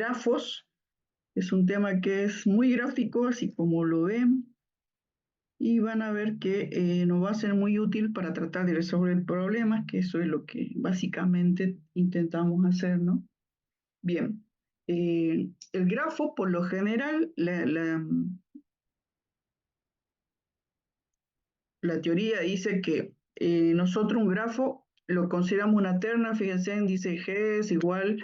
grafos. Es un tema que es muy gráfico, así como lo ven, y van a ver que nos va a ser muy útil para tratar de resolver problemas, que eso es lo que básicamente intentamos hacer, ¿no? Bien, el grafo, por lo general, la teoría dice que nosotros un grafo lo consideramos una terna, fíjense, dice G es igual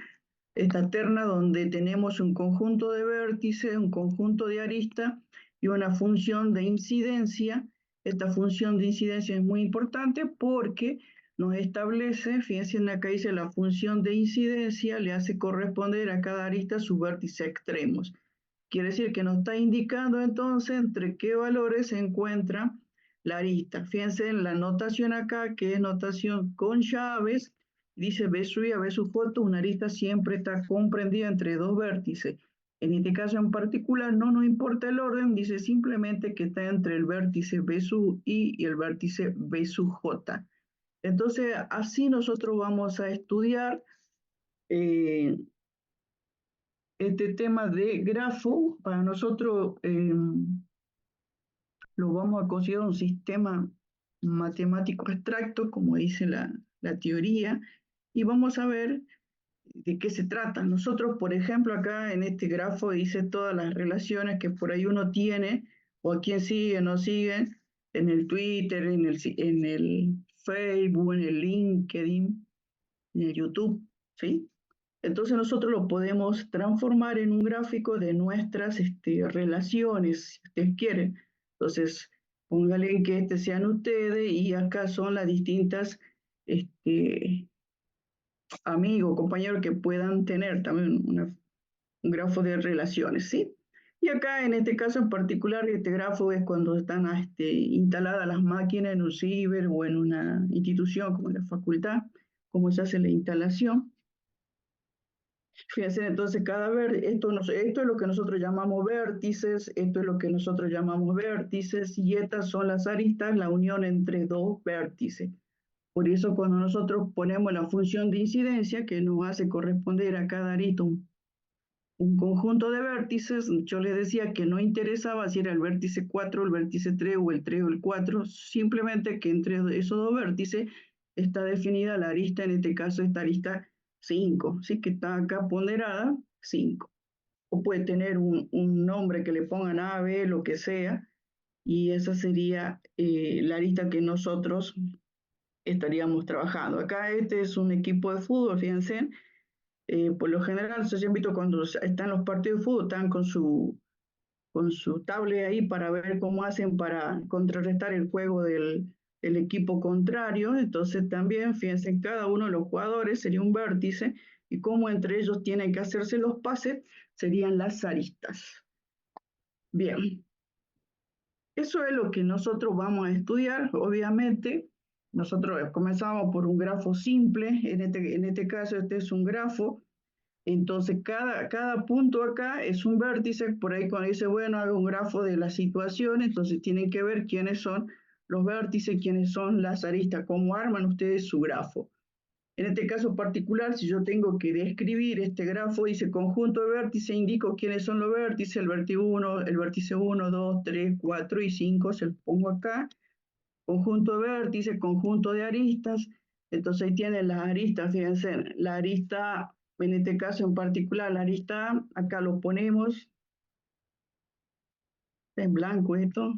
esta terna donde tenemos un conjunto de vértices, un conjunto de aristas y una función de incidencia. Esta función de incidencia es muy importante porque nos establece, fíjense acá dice la función de incidencia le hace corresponder a cada arista sus vértices extremos. Quiere decir que nos está indicando entonces entre qué valores se encuentra la arista. Fíjense en la notación acá, que es notación con llaves, dice B sub I a B sub J, una arista siempre está comprendida entre dos vértices. En este caso en particular no nos importa el orden, dice simplemente que está entre el vértice B sub I y el vértice B sub J. Entonces así nosotros vamos a estudiar este tema de grafo. Para nosotros lo vamos a considerar un sistema matemático abstracto, como dice la teoría, y vamos a ver de qué se trata. Nosotros, por ejemplo, acá en este grafo dice todas las relaciones que por ahí uno tiene, o a quién sigue, no sigue, en el Twitter, en el Facebook, en el LinkedIn, en el YouTube, ¿sí? Entonces nosotros lo podemos transformar en un gráfico de nuestras relaciones, si ustedes quieren. Entonces, póngale que sean ustedes y acá son las distintas este, amigos, compañeros que puedan tener también un grafo de relaciones, ¿sí? Y acá en este caso en particular, este grafo es cuando están instaladas las máquinas en un ciber o en una institución como la facultad, cómo se hace la instalación. Fíjense, entonces esto es lo que nosotros llamamos vértices, esto es lo que nosotros llamamos vértices, y estas son las aristas, la unión entre dos vértices. Por eso cuando nosotros ponemos la función de incidencia, que nos hace corresponder a cada arista un conjunto de vértices, yo les decía que no interesaba si era el vértice 4, el vértice 3 o el 3 o el 4, simplemente que entre esos dos vértices está definida la arista, en este caso esta arista 5, ¿sí? Que está acá ponderada 5. O puede tener un nombre que le pongan A, B, lo que sea, y esa sería la arista que nosotros estaríamos trabajando. Acá este es un equipo de fútbol, fíjense, por lo general, se han visto cuando están los partidos de fútbol, están con su tablet ahí para ver cómo hacen para contrarrestar el juego del equipo contrario. Entonces también, fíjense, cada uno de los jugadores sería un vértice y cómo entre ellos tienen que hacerse los pases serían las aristas. Bien, eso es lo que nosotros vamos a estudiar, obviamente. Nosotros comenzamos por un grafo simple, en este caso este es un grafo. Entonces, cada punto acá es un vértice, por ahí cuando dice, bueno, hago un grafo de la situación, entonces tienen que ver quiénes son los vértices, quiénes son las aristas, cómo arman ustedes su grafo. En este caso particular, si yo tengo que describir este grafo, dice conjunto de vértices, indico quiénes son los vértices, el vértice 1, 2, 3, 4 y 5, se los pongo acá, conjunto de vértices, conjunto de aristas, entonces ahí tienen las aristas, fíjense, la arista, en este caso en particular, la arista A, acá lo ponemos, en blanco esto,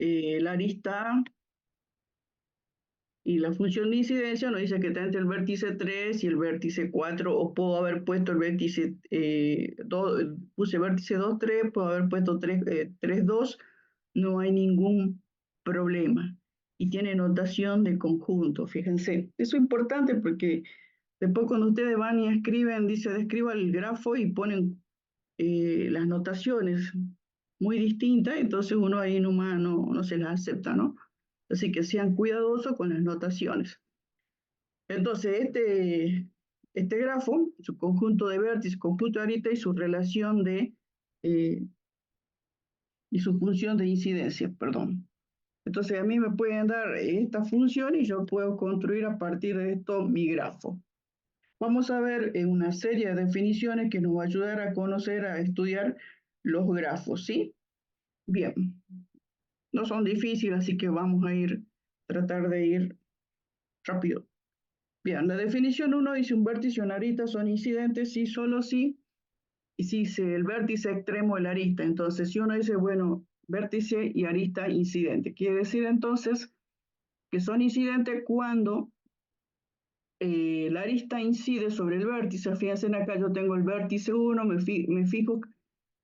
la arista A, y la función de incidencia nos dice que está entre el vértice 3 y el vértice 4, o puedo haber puesto el vértice 2, puse vértice 2, 3, puedo haber puesto 3, 3, 2, no hay ningún problema. Y tiene notación de conjunto, fíjense. Eso es importante porque después cuando ustedes van y escriben, dice, describa el grafo y ponen las notaciones muy distintas, entonces uno ahí nomás no se las acepta, ¿no? Así que sean cuidadosos con las notaciones. Entonces, este grafo, su conjunto de vértices, conjunto de aristas y su relación eh, y su función de incidencia, perdón. Entonces, a mí me pueden dar esta función y yo puedo construir a partir de esto mi grafo. Vamos a ver una serie de definiciones que nos va a ayudar a conocer, a estudiar los grafos, ¿sí? Bien, no son difíciles, así que vamos a tratar de ir rápido. Bien, la definición 1 dice un vértice y una arista son incidentes si solo si, y si el vértice extremo de la arista. Entonces, si uno dice, bueno, vértice y arista incidente, quiere decir entonces que son incidentes cuando la arista incide sobre el vértice. Fíjense acá, yo tengo el vértice 1, me fijo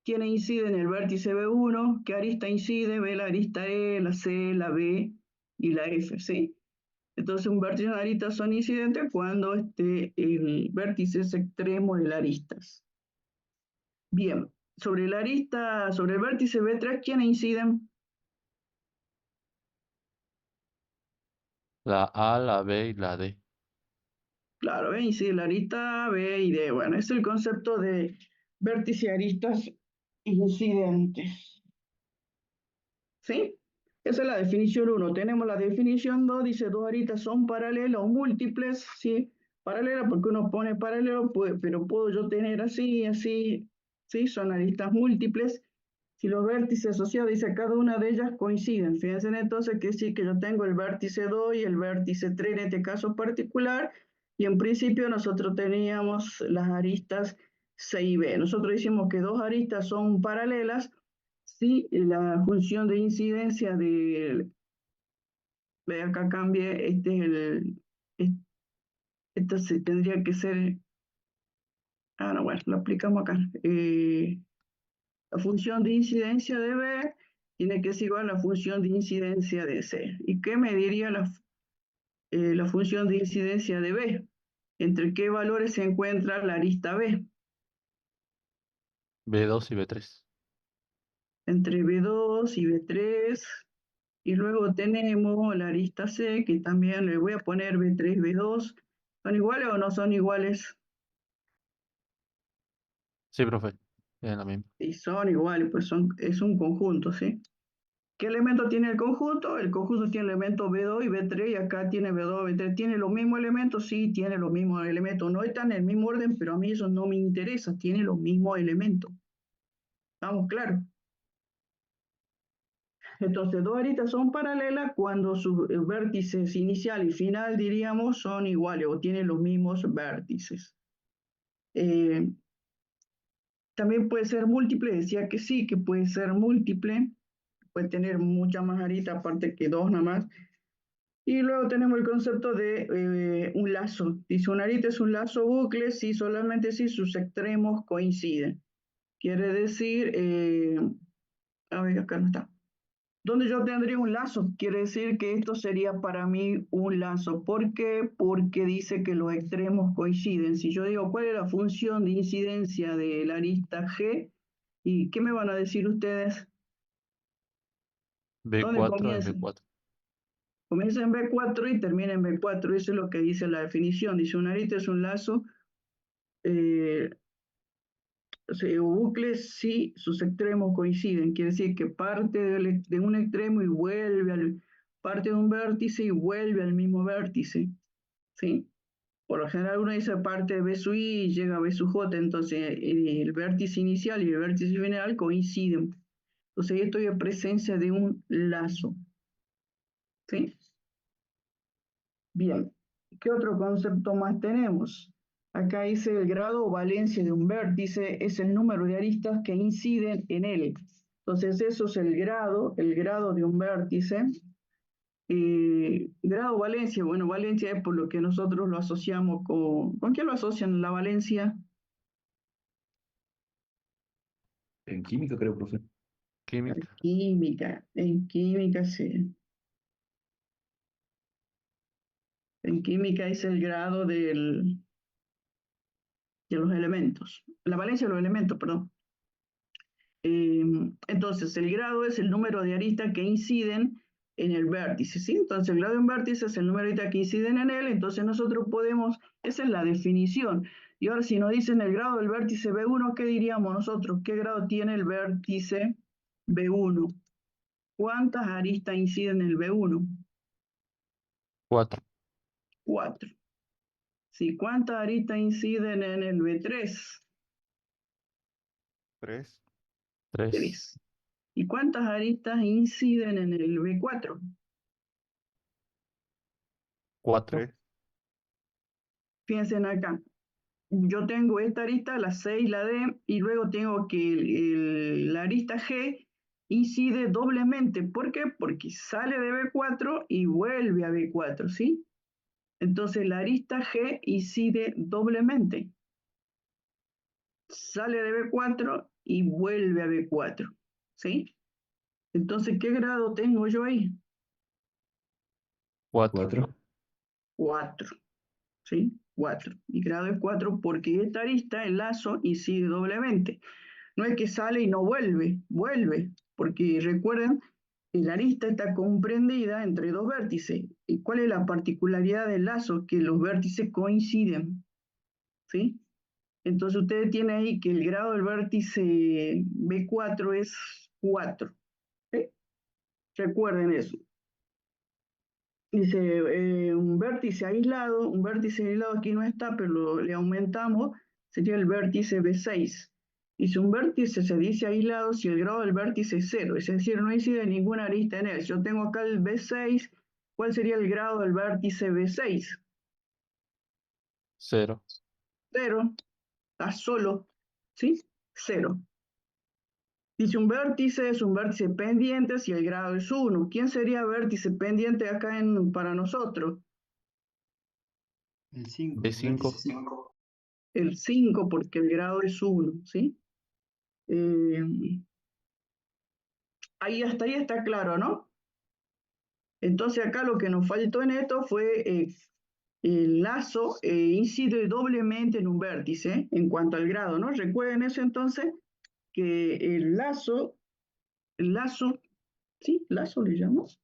quién incide en el vértice B1, qué arista incide, ve la arista E, la C, la B y la F, ¿sí? Entonces un vértice y una arista son incidentes cuando el vértice es extremo de las aristas. Bien, sobre la arista, sobre el vértice B3, ¿quiénes inciden? La A, la B y la D. Claro, incide la arista B y D. Bueno, es el concepto de vértice y aristas incidentes. ¿Sí? Esa es la definición 1. Tenemos la definición 2, dice dos aristas son paralelas o múltiples, ¿sí? Paralelas porque uno pone paralelo, pero puedo yo tener así, así, ¿sí? Son aristas múltiples. Si los vértices asociados, dice cada una de ellas coinciden. Fíjense entonces que sí, que yo tengo el vértice 2 y el vértice 3 en este caso particular, y en principio nosotros teníamos las aristas C y B. Nosotros decimos que dos aristas son paralelas si la función de incidencia de acá cambie, esta se tendría que ser, no, bueno, lo aplicamos acá. La función de incidencia de B tiene que ser igual a la función de incidencia de C. ¿Y qué me diría la función de incidencia de B? ¿Entre qué valores se encuentra la arista B? B2 y B3. Entre B2 y B3. Y luego tenemos la arista C, que también le voy a poner B3, B2. ¿Son iguales o no son iguales? Sí, profe. Es la misma. Sí, son iguales, pues es un conjunto, ¿sí? ¿Qué elemento tiene el conjunto? El conjunto tiene elementos B2 y B3 y acá tiene B2, B3. ¿Tiene los mismos elementos? Sí, tiene los mismos elementos. No están en el mismo orden, pero a mí eso no me interesa. Tiene los mismos elementos. ¿Estamos claros? Entonces, dos aristas son paralelas cuando sus vértices inicial y final, diríamos, son iguales o tienen los mismos vértices. Eh, También puede ser múltiple, decía que sí, que puede ser múltiple, puede tener muchas más aristas aparte que dos nada más. Y luego tenemos el concepto de un lazo. Dice, una arista es un lazo bucle si solamente si sus extremos coinciden. Quiere decir, a ver, acá no está. Donde yo tendría un lazo, quiere decir que esto sería para mí un lazo. ¿Por qué? Porque dice que los extremos coinciden. Si yo digo, ¿cuál es la función de incidencia de la arista G? ¿Y qué me van a decir ustedes? ¿Dónde B4 en comienza? B4. Comienza en B4 y termina en B4. Eso es lo que dice la definición. Dice, una arista es un lazo eh, bucles si sus extremos coinciden. Quiere decir que parte de un extremo y parte de un vértice y vuelve al mismo vértice. ¿Sí? Por lo general uno dice parte de B sub I y llega a B sub J, entonces el vértice inicial y el vértice final coinciden. Entonces esto es presencia de un lazo. ¿Sí? Bien, ¿qué otro concepto más tenemos? Acá dice el grado o valencia de un vértice es el número de aristas que inciden en él. Entonces eso es el grado de un vértice. Grado valencia, bueno, valencia es por lo que nosotros lo asociamos ¿con qué lo asocian la valencia? En química, creo, profe. Química. En química sí. En química es el grado de los elementos, la valencia de los elementos, perdón. Entonces, el grado es el número de aristas que inciden en el vértice, ¿sí? Entonces, el grado de un vértice es el número de aristas que inciden en él, entonces nosotros podemos, esa es la definición. Y ahora, si nos dicen el grado del vértice B1, ¿qué diríamos nosotros? ¿Qué grado tiene el vértice B1? ¿Cuántas aristas inciden en el B1? 4. 4. Sí, ¿cuántas aristas inciden en el B3? 3, 3, 3. ¿Y cuántas aristas inciden en el B4? 4, 3, Fíjense en acá. Yo tengo esta arista, la C y la D, y luego tengo que la arista G incide doblemente. ¿Por qué? Porque sale de B4 y vuelve a B4, ¿sí? Entonces la arista G incide doblemente. Sale de B4 y vuelve a B4, ¿sí? Entonces, ¿qué grado tengo yo ahí? 4, 4. 4, ¿sí? 4. Mi grado es 4 porque esta arista, el lazo, incide doblemente. No es que sale y no vuelve, vuelve, porque recuerden, la arista está comprendida entre dos vértices. ¿Y cuál es la particularidad del lazo? Que los vértices coinciden, ¿sí? Entonces ustedes tienen ahí que el grado del vértice B4 es 4, ¿sí? Recuerden eso. Dice un vértice aislado aquí no está, pero le aumentamos, sería el vértice B6. Dice un vértice se dice aislado si el grado del vértice es 0, es decir, no incide ninguna arista en él. Yo tengo acá el B6, ¿cuál sería el grado del vértice B6? 0, 0, está solo, ¿sí? 0. Dice un vértice es un vértice pendiente si el grado es 1. ¿Quién sería vértice pendiente acá para nosotros? El 5, B5, 5. El 5 porque el grado es 1, ¿sí? Eh, ahí hasta ahí está claro, ¿no? Entonces acá lo que nos faltó en esto fue el lazo incide doblemente en un vértice en cuanto al grado, ¿no? Recuerden eso entonces, que el lazo, ¿sí? Lazo le llamamos.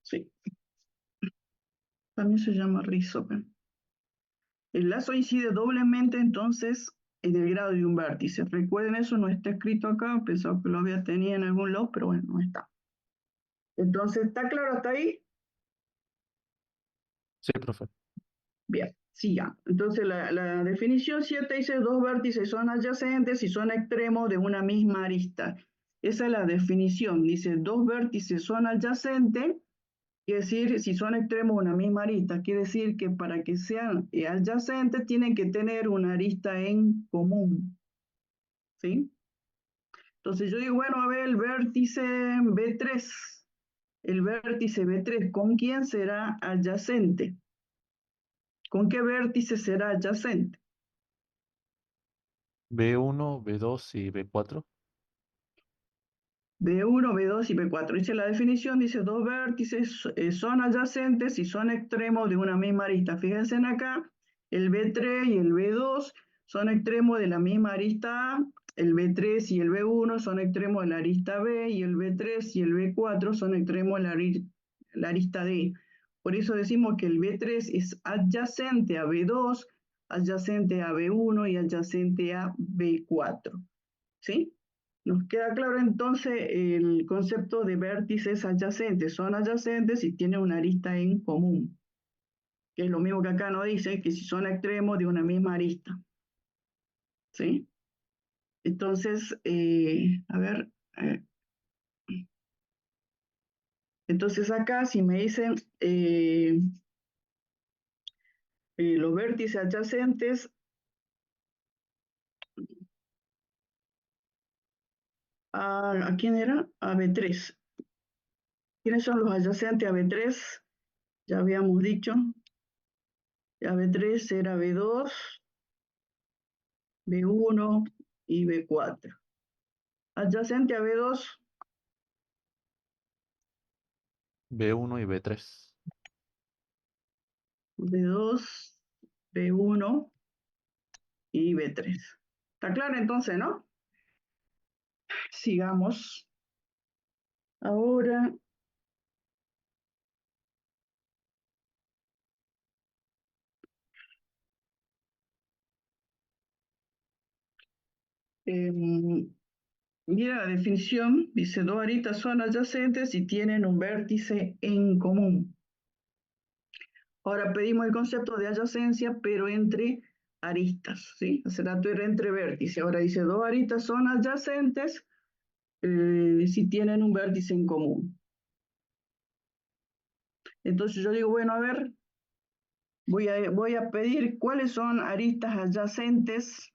Sí, también se llama rizo. El lazo incide doblemente entonces en el grado de un vértice. Recuerden eso, no está escrito acá, pensaba que lo había tenido en algún lado, pero bueno, no está. Entonces, ¿está claro hasta ahí? sí, profe. Bien, siga. Entonces, la definición 7 dice dos vértices son adyacentes y son extremos de una misma arista. Esa es la definición. Dice dos vértices son adyacentes, quiere decir, si son extremos de una misma arista, quiere decir que para que sean adyacentes tienen que tener una arista en común. ¿Sí? Entonces yo digo, bueno, a ver, el vértice B3. El vértice B3, ¿con quién será adyacente? ¿Con qué vértice será adyacente? B1, B2 y B4. B1, B2 y B4. Dice la definición, dice dos vértices son adyacentes y son extremos de una misma arista. Fíjense en acá, el B3 y el B2 son extremos de la misma arista A, el B3 y el B1 son extremos de la arista B y el B3 y el B4 son extremos de la arista D. Por eso decimos que el B3 es adyacente a B2, adyacente a B1 y adyacente a B4. ¿Sí? Nos queda claro entonces el concepto de vértices adyacentes. Son adyacentes y tienen una arista en común, que es lo mismo que acá nos dice, que si son extremos de una misma arista. ¿Sí? Entonces, a ver, entonces acá si me dicen los vértices adyacentes, ¿a quién era? A B3. ¿Quiénes son los adyacentes a B3? Ya habíamos dicho, a B3 era B2, B1 y B4. Adyacente a B2, B1 y B3. B2, B1 y B3. ¿Está claro entonces, no? Sigamos. Ahora, Mira la definición, dice, dos aristas son adyacentes y tienen un vértice en común. Ahora pedimos el concepto de adyacencia, pero entre aristas, ¿sí? Hace rato era entre vértices. Ahora dice, dos aristas son adyacentes si tienen un vértice en común. Entonces yo digo, bueno, a ver, voy a pedir cuáles son aristas adyacentes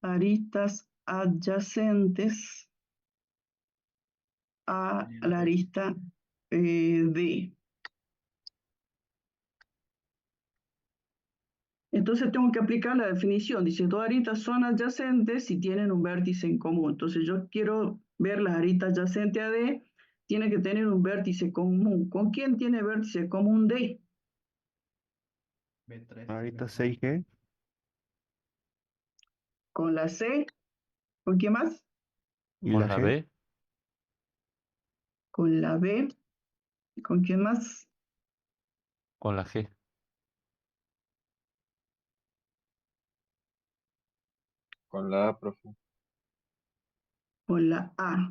a la arista D. Entonces tengo que aplicar la definición. Dice, dos aristas son adyacentes si tienen un vértice en común. Entonces yo quiero ver las aristas adyacentes a D, tiene que tener un vértice común. ¿Con quién tiene vértice común D? Ahorita 6G. Con la C. ¿Con quién más? ¿Y con la B? Con la B. ¿Con quién más? Con la G. Con la A, profe. Con la A.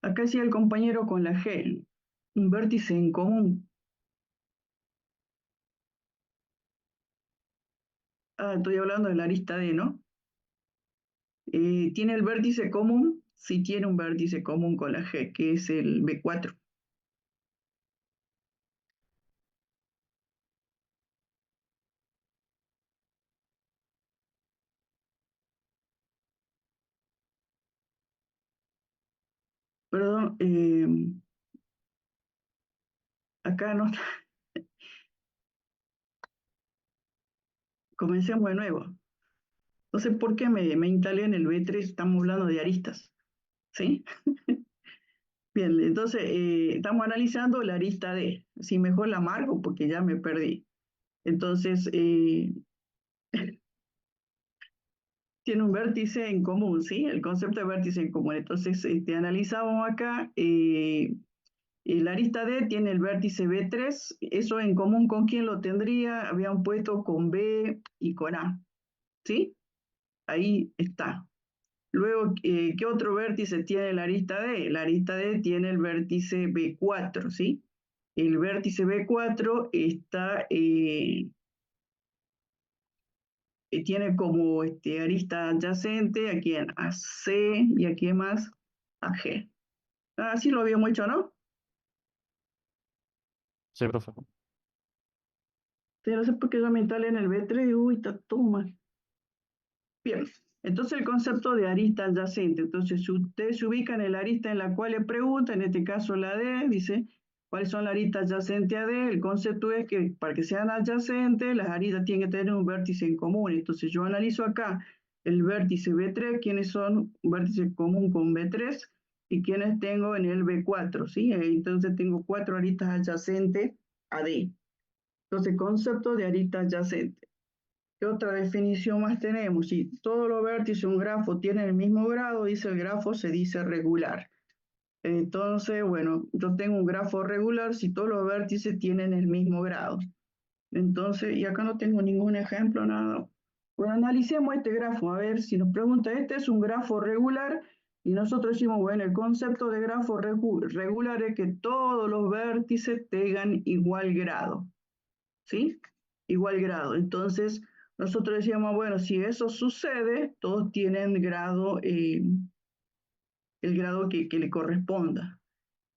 Acá decía el compañero con la G. Un vértice en común. Ah, estoy hablando de la arista D, ¿no? ¿Tiene el vértice común? Sí tiene un vértice común con la G, que es el B4. Perdón, acá no está. Comencemos de nuevo. No sé por qué me instalé en el B3, estamos hablando de aristas, ¿sí? Bien, entonces estamos analizando la arista D. Si mejor la marco porque ya me perdí. Entonces, tiene un vértice en común, ¿sí? El concepto de vértice en común. Entonces, analizamos acá, la arista D tiene el vértice B3, eso en común con quién lo tendría, habían puesto con B y con A, ¿sí? Ahí está. Luego, ¿qué otro vértice tiene la arista D? La arista D tiene el vértice B4, ¿sí? El vértice B4 está, tiene como arista adyacente aquí en AC y aquí más AG. Así lo habíamos hecho, ¿no? Sí, profe. Sí, no sé por qué yo me instalé en el B3 y uy, está todo mal. Bien, entonces el concepto de arista adyacente. Entonces, si usted se ubica en el arista en la cual le pregunta, en este caso la D, dice, ¿cuáles son las aristas adyacentes a D? El concepto es que para que sean adyacentes, las aristas tienen que tener un vértice en común. Entonces, yo analizo acá el vértice B3, quiénes son un vértice común con B3 y quiénes tengo en el B4, ¿sí? Entonces, tengo 4 aristas adyacentes a D. Entonces, concepto de arista adyacente. ¿Qué otra definición más tenemos? Si todos los vértices de un grafo tienen el mismo grado, dice el grafo, se dice regular. Entonces, bueno, yo tengo un grafo regular si todos los vértices tienen el mismo grado. Entonces, y acá no tengo ningún ejemplo, nada. Bueno, analicemos este grafo, a ver si nos pregunta, este es un grafo regular y nosotros decimos, bueno, el concepto de grafo regular es que todos los vértices tengan igual grado. ¿Sí? Igual grado. Entonces, nosotros decíamos, bueno, si eso sucede, todos tienen grado, el grado que le corresponda.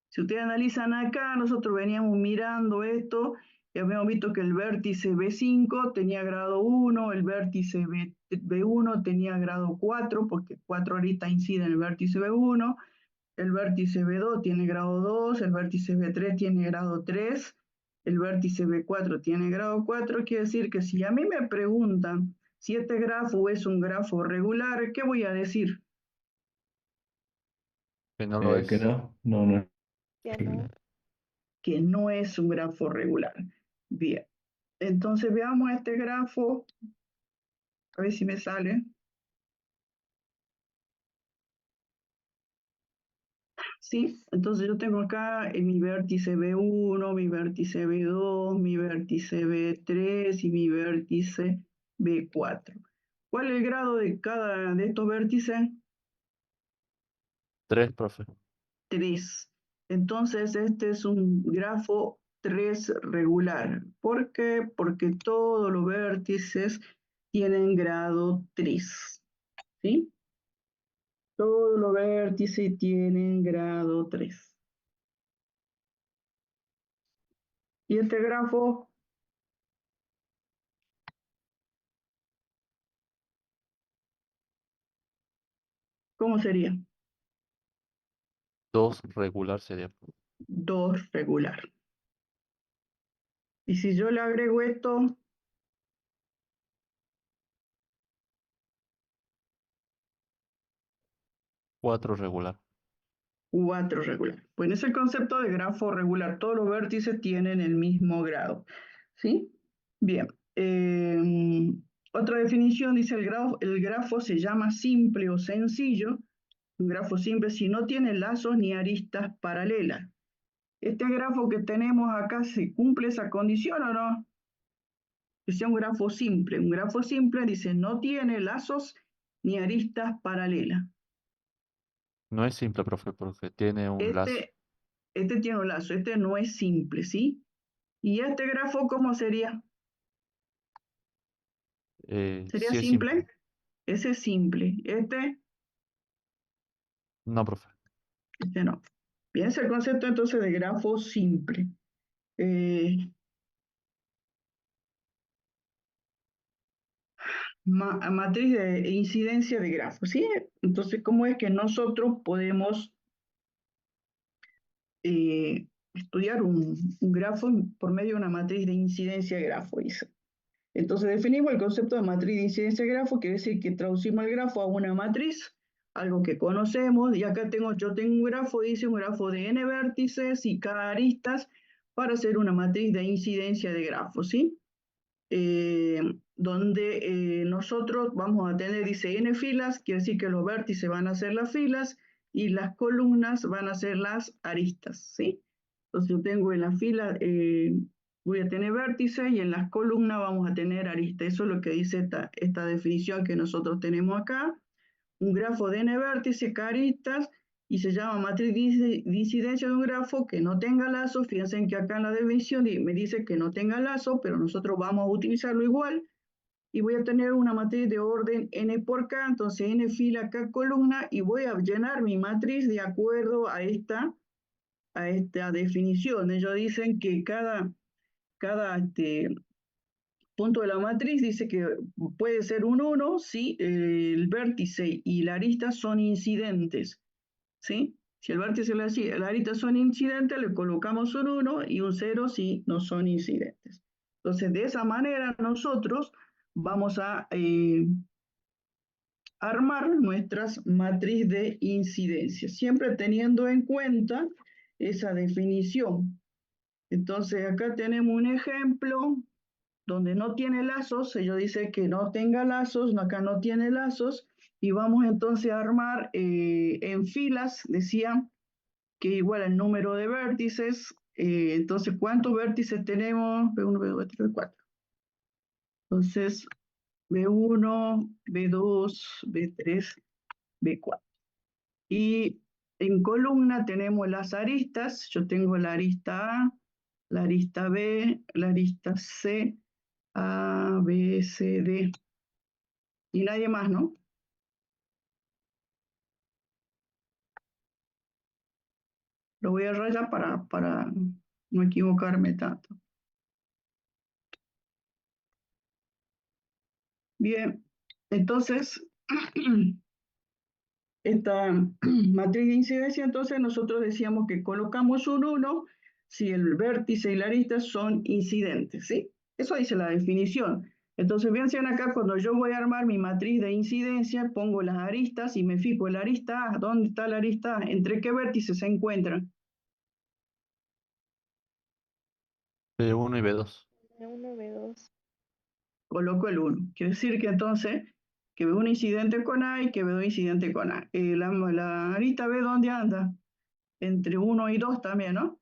Si ustedes analizan acá, nosotros veníamos mirando esto y habíamos visto que el vértice B5 tenía grado 1, el vértice B1 tenía grado 4, porque 4 aristas inciden en el vértice B1, el vértice B2 tiene grado 2, el vértice B3 tiene grado 3, el vértice B4 tiene grado 4, quiere decir que si a mí me preguntan si este grafo es un grafo regular, ¿qué voy a decir? Que no lo Que es. no. Que no. Que no es un grafo regular. Bien, entonces veamos este grafo, a ver si me sale. Sí, entonces yo tengo acá mi vértice B1, mi vértice B2, mi vértice B3 y mi vértice B4. ¿Cuál es el grado de cada de estos vértices? 3, profe. 3. Entonces, este es un grafo 3 regular. ¿Por qué? Porque todos los vértices tienen grado 3. ¿Sí? Todos los vértices tienen grado 3. Y este grafo, ¿cómo sería? 2 regular sería. 2 regular. Y si yo le agrego esto, 4 regular. 4 regular. Pues es el concepto de grafo regular. Todos los vértices tienen el mismo grado. ¿Sí? Bien. Otra definición dice el grafo se llama simple o sencillo. Un grafo simple si no tiene lazos ni aristas paralelas. Este grafo que tenemos acá, ¿se cumple esa condición o no? Que sea un grafo simple. Un grafo simple dice no tiene lazos ni aristas paralelas. No es simple, profe, porque tiene un lazo. Este tiene un lazo, este no es simple, ¿sí? ¿Y este grafo cómo sería? ¿Sería Sí es simple. simple? Ese es simple. No, profe. Este no. Bien, es el concepto entonces de grafo simple. Eh, matriz de incidencia de grafo, ¿sí? Entonces, ¿cómo es que nosotros podemos estudiar un grafo por medio de una matriz de incidencia de grafo? Dice. Entonces definimos el concepto de matriz de incidencia de grafo, quiere decir que traducimos el grafo a una matriz, algo que conocemos, y acá yo tengo un grafo, dice un grafo de n vértices y k aristas para hacer una matriz de incidencia de grafo, ¿sí? Donde nosotros vamos a tener, dice n filas, quiere decir que los vértices van a ser las filas y las columnas van a ser las aristas, ¿sí? Entonces yo tengo en la fila, voy a tener vértices y en las columnas vamos a tener aristas. Eso es lo que dice esta definición que nosotros tenemos acá. Un grafo de n vértices, k aristas, y se llama matriz de incidencia de un grafo que no tenga lazos. Fíjense que acá en la definición me dice que no tenga lazo, pero nosotros vamos a utilizarlo igual. Y voy a tener una matriz de orden n por k, entonces n fila, k columna, y voy a llenar mi matriz de acuerdo a esta definición. Ellos dicen que cada punto de la matriz dice que puede ser un 1 si el vértice y la arista son incidentes, ¿sí? Si el vértice y la arista son incidentes, le colocamos un 1 y un 0 si no son incidentes. Entonces, de esa manera nosotros vamos a armar nuestras matriz de incidencia, siempre teniendo en cuenta esa definición. Entonces, acá tenemos un ejemplo donde no tiene lazos, ellos dicen que no tenga lazos, acá no tiene lazos, y vamos entonces a armar en filas, decía, que igual el número de vértices, entonces, ¿cuántos vértices tenemos? B1, B2, B3, B4. Entonces, B1, B2, B3, B4. Y en columna tenemos las aristas, yo tengo la arista A, la arista B, la arista C, A, B, C, D. Y nadie más, ¿no? Lo voy a rayar para no equivocarme tanto. Bien, entonces, esta matriz de incidencia, entonces nosotros decíamos que colocamos un 1 si el vértice y la arista son incidentes, ¿sí? Eso dice la definición. Entonces, fíjense acá, cuando yo voy a armar mi matriz de incidencia, pongo las aristas y me fijo en la arista A. ¿Dónde está la arista A? ¿Entre qué vértices se encuentran? B1 y B2. B1, B2. Coloco el 1. Quiere decir que entonces, que veo un incidente con A y que veo un incidente con A. La arista B, ¿dónde anda? Entre 1 y 2 también, ¿no?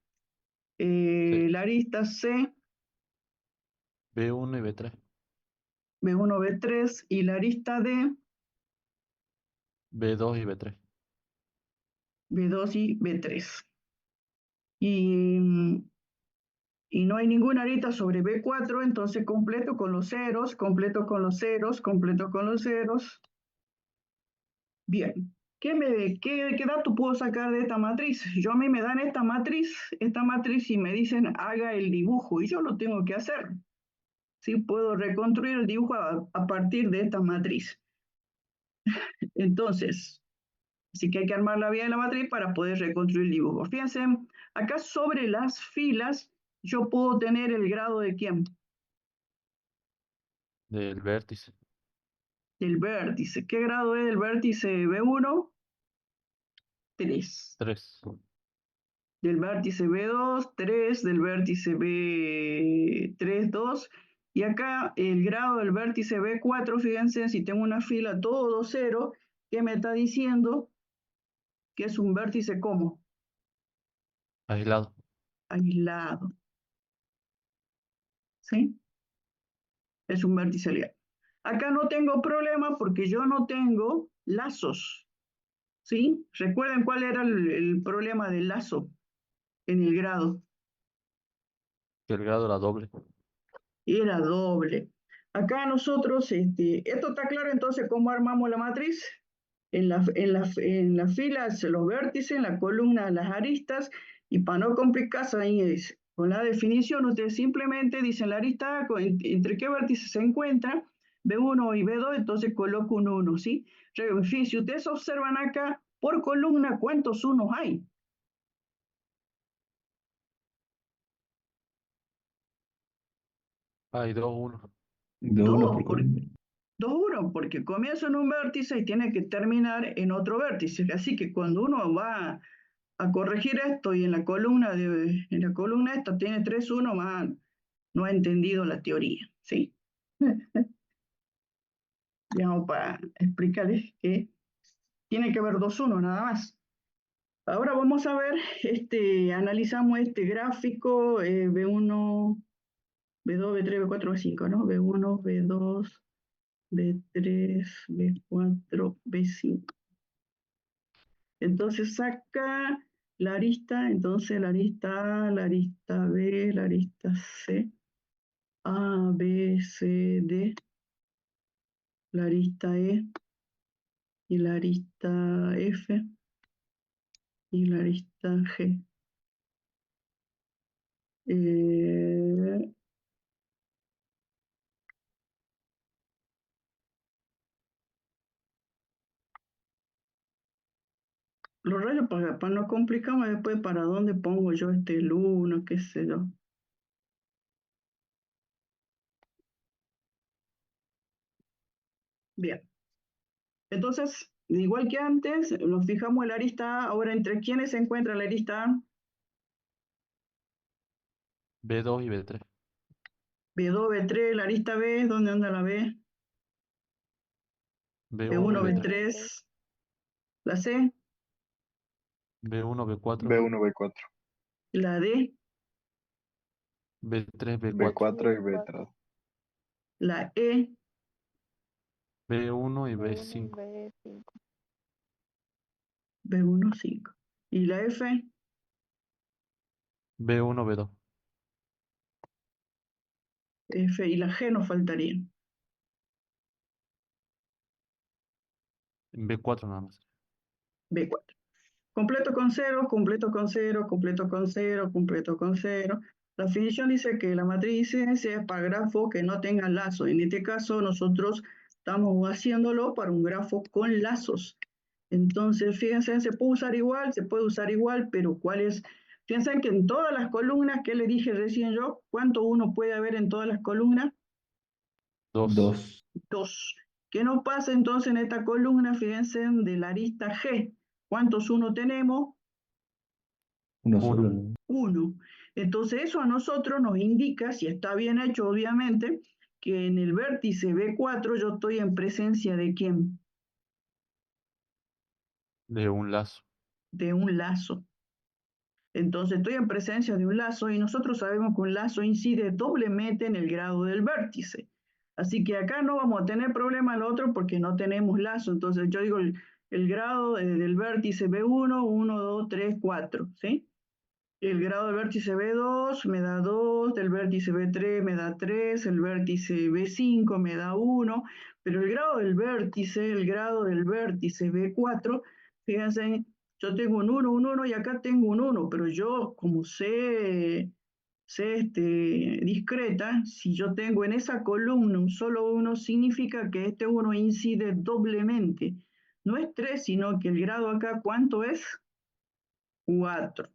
Sí. La arista C, B1 y B3. B1, B3 y la arista D, B2 y B3. B2 y B3. Y, y no hay ninguna arista sobre B4, entonces completo con los ceros, completo con los ceros, completo con los ceros. Bien. ¿Qué dato puedo sacar de esta matriz? A mí me dan esta matriz y me dicen haga el dibujo y yo lo tengo que hacer. ¿Sí? Puedo reconstruir el dibujo a partir de esta matriz. Entonces, así que hay que armarla bien en la matriz para poder reconstruir el dibujo. Fíjense, acá sobre las filas yo puedo tener el grado de ¿quién? Del vértice. Del vértice. ¿Qué grado es del vértice B1? 3. 3. Del vértice B2, 3. Del vértice B3, 2. Y acá el grado del vértice B4, fíjense, si tengo una fila todo 0, ¿qué me está diciendo? Que es un vértice ¿cómo? Aislado. Aislado. ¿Sí? Es un vértice lineal. Acá no tengo problema porque yo no tengo lazos. ¿Sí? ¿Recuerden cuál era el problema del lazo en el grado? Que el grado era doble. Era doble. Acá nosotros, esto está claro entonces cómo armamos la matriz. En las filas los vértices, en la columna las aristas, y para no complicarse ahí con la definición, ustedes simplemente dicen la arista entre qué vértices se encuentra, B1 y B2, entonces coloco un 1, ¿sí? En fin, si ustedes observan acá, por columna, ¿cuántos unos hay? Hay 2, 1. 2-1 Dos, por columna. 2, 1, porque comienza en un vértice y tiene que terminar en otro vértice. Así que cuando uno va a corregir esto y en la columna esta tiene 3, 1 más, no ha entendido la teoría, ¿sí? Digamos, para explicarles que tiene que haber 2, 1 nada más. Ahora vamos a ver, analizamos este gráfico B1, B2, B3, B4, B5, ¿no? B1, B2, B3, B4, B5. Entonces saca la arista, entonces la arista A, la arista B, la arista C, A, B, C, D, la arista E y la arista F y la arista G. Eh, los rayos para no complicarme después para dónde pongo yo el 1, qué sé yo. Bien. Entonces, igual que antes, nos fijamos en la arista A. Ahora, ¿entre quiénes se encuentra la arista A? B2 y B3. B2, B3, la arista B, ¿dónde anda la B? B1 y B1, B3. B3, la C, B1, B4. B1, B4, la D, B3, B4. B4 y B3. la E, B1 y B5. B1, 5. Y la F, B1, B2. F y la G nos faltarían. B4 nada más. B4. Completo con 0, completo con 0, completo con 0, completo con 0. La definición dice que la matriz es para grafos que no tengan lazos. En este caso nosotros estamos haciéndolo para un grafo con lazos. Entonces, fíjense, se puede usar igual, se puede usar igual, pero ¿cuál es? Fíjense que en todas las columnas que les dije recién yo, ¿cuánto uno puede haber en todas las columnas? 2. 2. 2. ¿Qué nos pasa entonces en esta columna? Fíjense de la arista G. ¿Cuántos uno tenemos? Uno 1. solo. ¿No? 1. Entonces eso a nosotros nos indica, si está bien hecho obviamente, que en el vértice B4 yo estoy en presencia de ¿quién? De un lazo. De un lazo. Entonces estoy en presencia de un lazo y nosotros sabemos que un lazo incide doblemente en el grado del vértice. Así que acá no vamos a tener problema el otro porque no tenemos lazo. Entonces yo digo el grado del vértice B1, 1, 2, 3, 4, ¿sí? El grado del vértice B2 me da 2, del vértice B3 me da 3, el vértice B5 me da 1, pero el grado del vértice B4, fíjense, yo tengo un 1, un 1 y acá tengo un 1, pero yo como sé discreta, si yo tengo en esa columna un solo 1, significa que este 1 incide doblemente. No es 3, sino que el grado acá, ¿cuánto es? 4.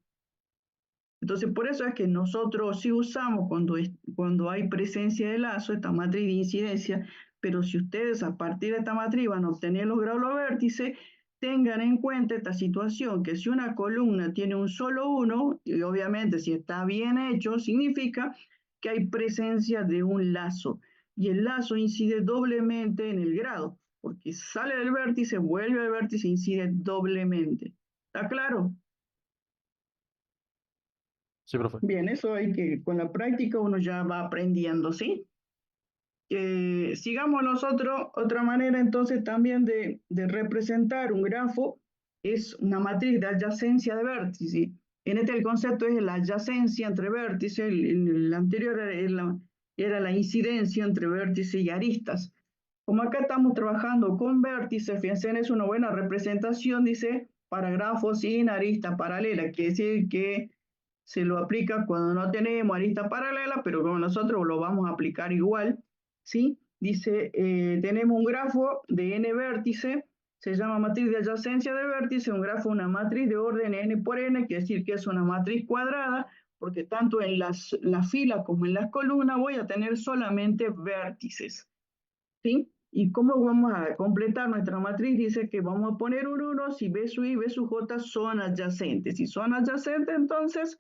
Entonces, por eso es que nosotros sí usamos cuando hay presencia de lazo, esta matriz de incidencia, pero si ustedes a partir de esta matriz van a obtener los grados de los vértices, tengan en cuenta esta situación, que si una columna tiene un solo 1, y obviamente si está bien hecho, significa que hay presencia de un lazo, y el lazo incide doblemente en el grado, porque sale del vértice, vuelve al vértice, incide doblemente. ¿Está claro? Sí, profe. Bien, eso hay que, con la práctica uno ya va aprendiendo, ¿sí? Sigamos nosotros, otra manera entonces también de representar un grafo es una matriz de adyacencia de vértices. En este el concepto es la adyacencia entre vértices, el anterior era la incidencia entre vértices y aristas. Como acá estamos trabajando con vértices, fíjense, es una buena representación, dice, para grafos sin arista paralela, quiere decir que se lo aplica cuando no tenemos arista paralela, pero como nosotros lo vamos a aplicar igual, ¿sí? Dice, tenemos un grafo de n vértices, se llama matriz de adyacencia de vértice, un grafo, una matriz de orden n por n, quiere decir que es una matriz cuadrada, porque tanto en las filas como en las columnas voy a tener solamente vértices, ¿sí? ¿Y cómo vamos a completar nuestra matriz? Dice que vamos a poner un 1 si B sub I y B sub J son adyacentes. Si son adyacentes, entonces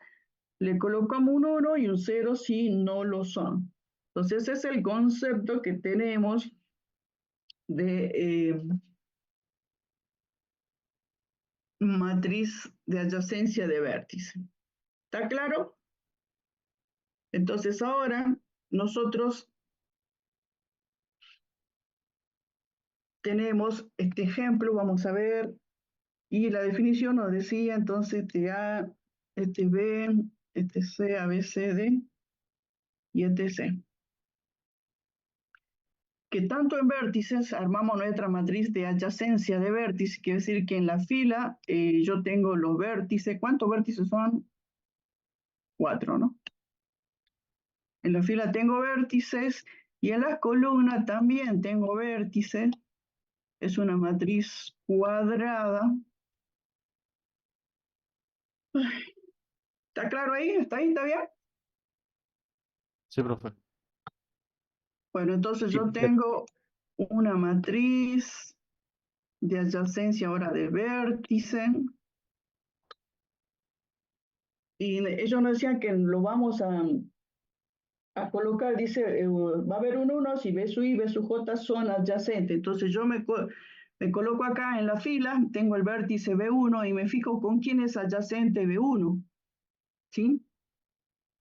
le colocamos un 1 y un 0 si no lo son. Entonces ese es el concepto que tenemos de matriz de adyacencia de vértice. ¿Está claro? Entonces ahora nosotros tenemos este ejemplo, vamos a ver, y la definición nos decía entonces este A, este B, este C, A, B, C, D y este C. Que tanto en vértices armamos nuestra matriz de adyacencia de vértices, quiere decir que en la fila yo tengo los vértices. ¿Cuántos vértices son? 4, ¿no? En la fila tengo vértices y en las columnas también tengo vértices. Es una matriz cuadrada. ¿Está claro ahí? ¿Está ahí? ¿Está bien? Sí, profe. Bueno, entonces Sí, yo tengo una matriz de adyacencia ahora de vértice. Y ellos nos decían que lo vamos a colocar, dice, va a haber un 1 si B sub I y B sub J son adyacentes. Entonces yo me coloco acá en la fila, tengo el vértice B1 y me fijo con quién es adyacente B1. ¿Sí?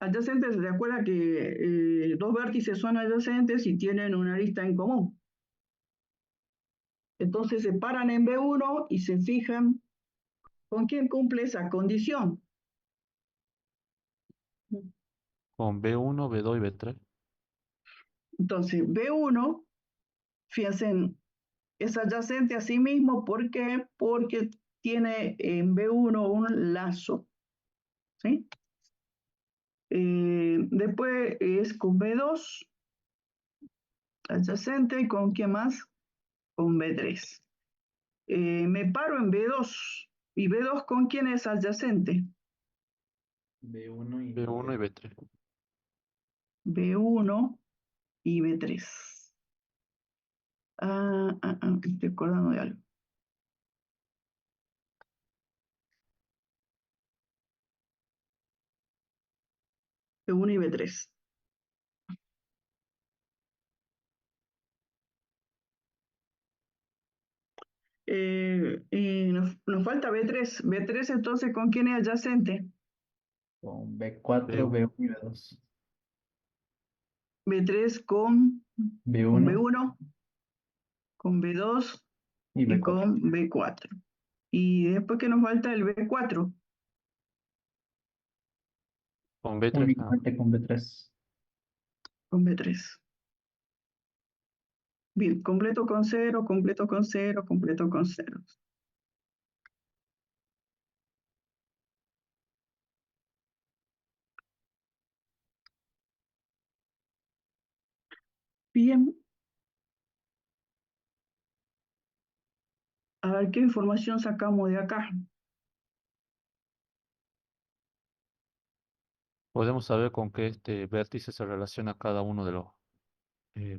Adyacentes, ¿se acuerda que dos vértices son adyacentes y tienen una arista en común? Entonces se paran en B1 y se fijan con quién cumple esa condición. Con B1, B2 y B3. Entonces B1, fíjense, es adyacente a sí mismo, ¿por qué? Porque tiene en B1 un lazo, ¿sí? Después es con B2, adyacente, ¿y con qué más? Con B3. Me paro en B2, ¿y B2 con quién es adyacente? B1 y B1 y B3. B1 y B3. Estoy acordando de algo. B1 y B3. Y nos falta B3. B3 entonces, ¿con quién es adyacente? con B4, B1. B1 y B2. B3 con B1 B1, con B2 y y B4. con B4. Y después que nos falta el B4, Con B3 nada más. Únicamente con B3. con B3. Bien, completo con 0, completo con 0, completo con 0. Bien, a ver qué información sacamos de acá. Podemos saber con qué este vértice se relaciona cada uno de los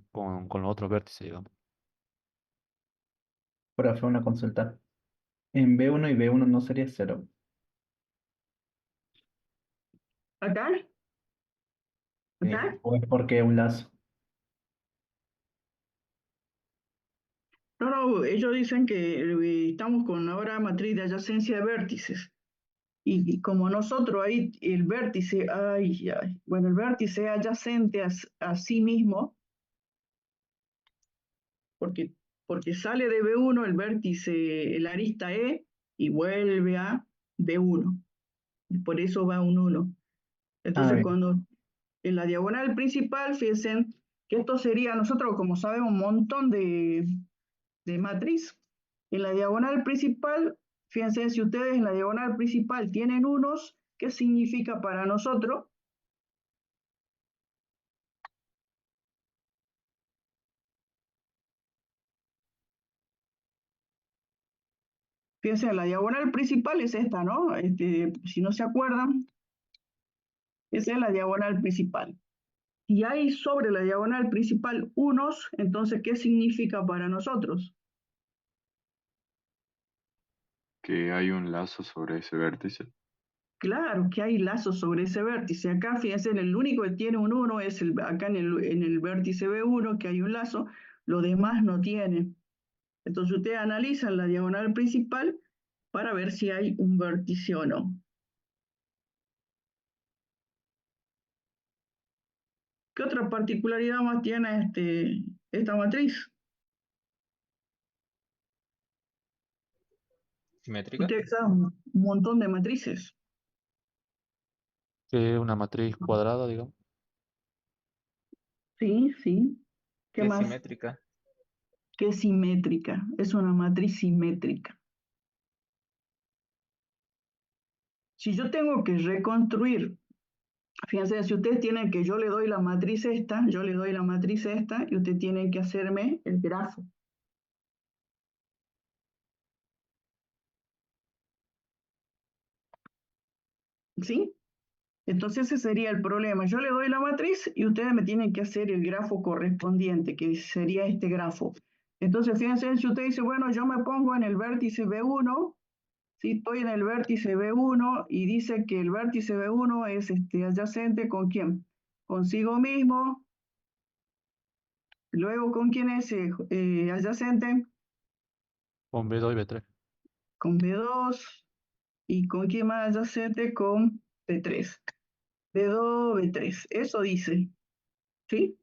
con los otros vértices, digamos. Profe, una consulta. En B1 y B1 no sería 0. ¿Acá? ¿Acá? ¿O es porque un lazo? No, no, ellos dicen que estamos con ahora matriz de adyacencia de vértices. Y como nosotros ahí, el vértice, bueno, el vértice adyacente a sí mismo, porque, porque sale de B1 el vértice, el arista E, y vuelve a B1. Y por eso va un 1. Entonces, Bien. cuando en la diagonal principal, fíjense que esto sería, nosotros como sabemos, un montón de matriz. En la diagonal principal, fíjense, si ustedes en la diagonal principal tienen unos, ¿qué significa para nosotros? Fíjense, la diagonal principal es esta, ¿no? Si no se acuerdan, esa es la diagonal principal. Y hay sobre la diagonal principal unos, entonces, ¿qué significa para nosotros? Que hay un lazo sobre ese vértice. Claro que hay lazos sobre ese vértice. Acá, fíjense, el único que tiene un 1 es acá en el vértice B1, que hay un lazo, lo demás no tiene. Entonces ustedes analizan la diagonal principal para ver si hay un vértice o no. ¿Qué otra particularidad más tiene esta matriz? ¿Simétrica? Ustedes saben un montón de matrices. Que es una matriz cuadrada, digamos. Sí, sí. ¿Qué ¿Qué es más? simétrica? Que es simétrica. Es una matriz simétrica. Si yo tengo que reconstruir, fíjense, si ustedes tienen que yo le doy la matriz esta, yo le doy la matriz esta y ustedes tienen que hacerme el grafo. ¿Sí? Entonces ese sería el problema. Yo le doy la matriz y ustedes me tienen que hacer el grafo correspondiente, que sería este grafo. Entonces, fíjense, si usted dice, bueno, yo me pongo en el vértice B1, ¿sí? Estoy en el vértice B1 y dice que el vértice B1 es adyacente ¿con quién? Consigo mismo. Luego, ¿con quién es adyacente? Con B2 y B3. Con B2. ¿Y con quién más adyacente? Con B3. B2, B3. Eso dice, ¿sí?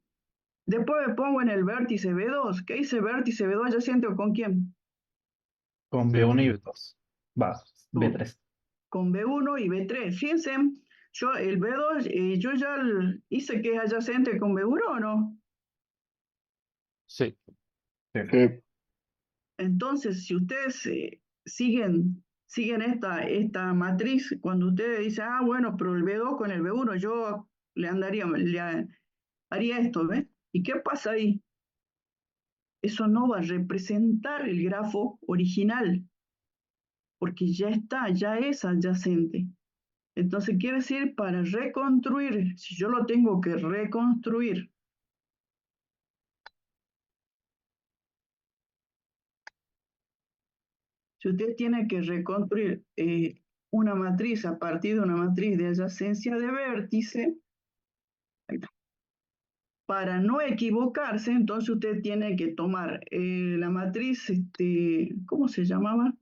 Después me pongo en el vértice B2. ¿Qué dice vértice B2 adyacente o con quién? Con B1 B1 y y B3. B2. Va, Con, B3. con B1 y B3. Fíjense, yo el B2, yo ya hice que es adyacente con B1 o no. Sí. Sí. Entonces, si ustedes siguen esta matriz, cuando ustedes dicen, bueno, pero el B2 con el B1, yo haría esto, ¿ves? ¿Y qué pasa ahí? Eso no va a representar el grafo original, porque ya está, ya es adyacente. Entonces quiere decir, para reconstruir, si yo lo tengo que reconstruir, si usted tiene que reconstruir una matriz a partir de una matriz de adyacencia de vértice, para no equivocarse, entonces usted tiene que tomar la matriz, ¿cómo se llamaba?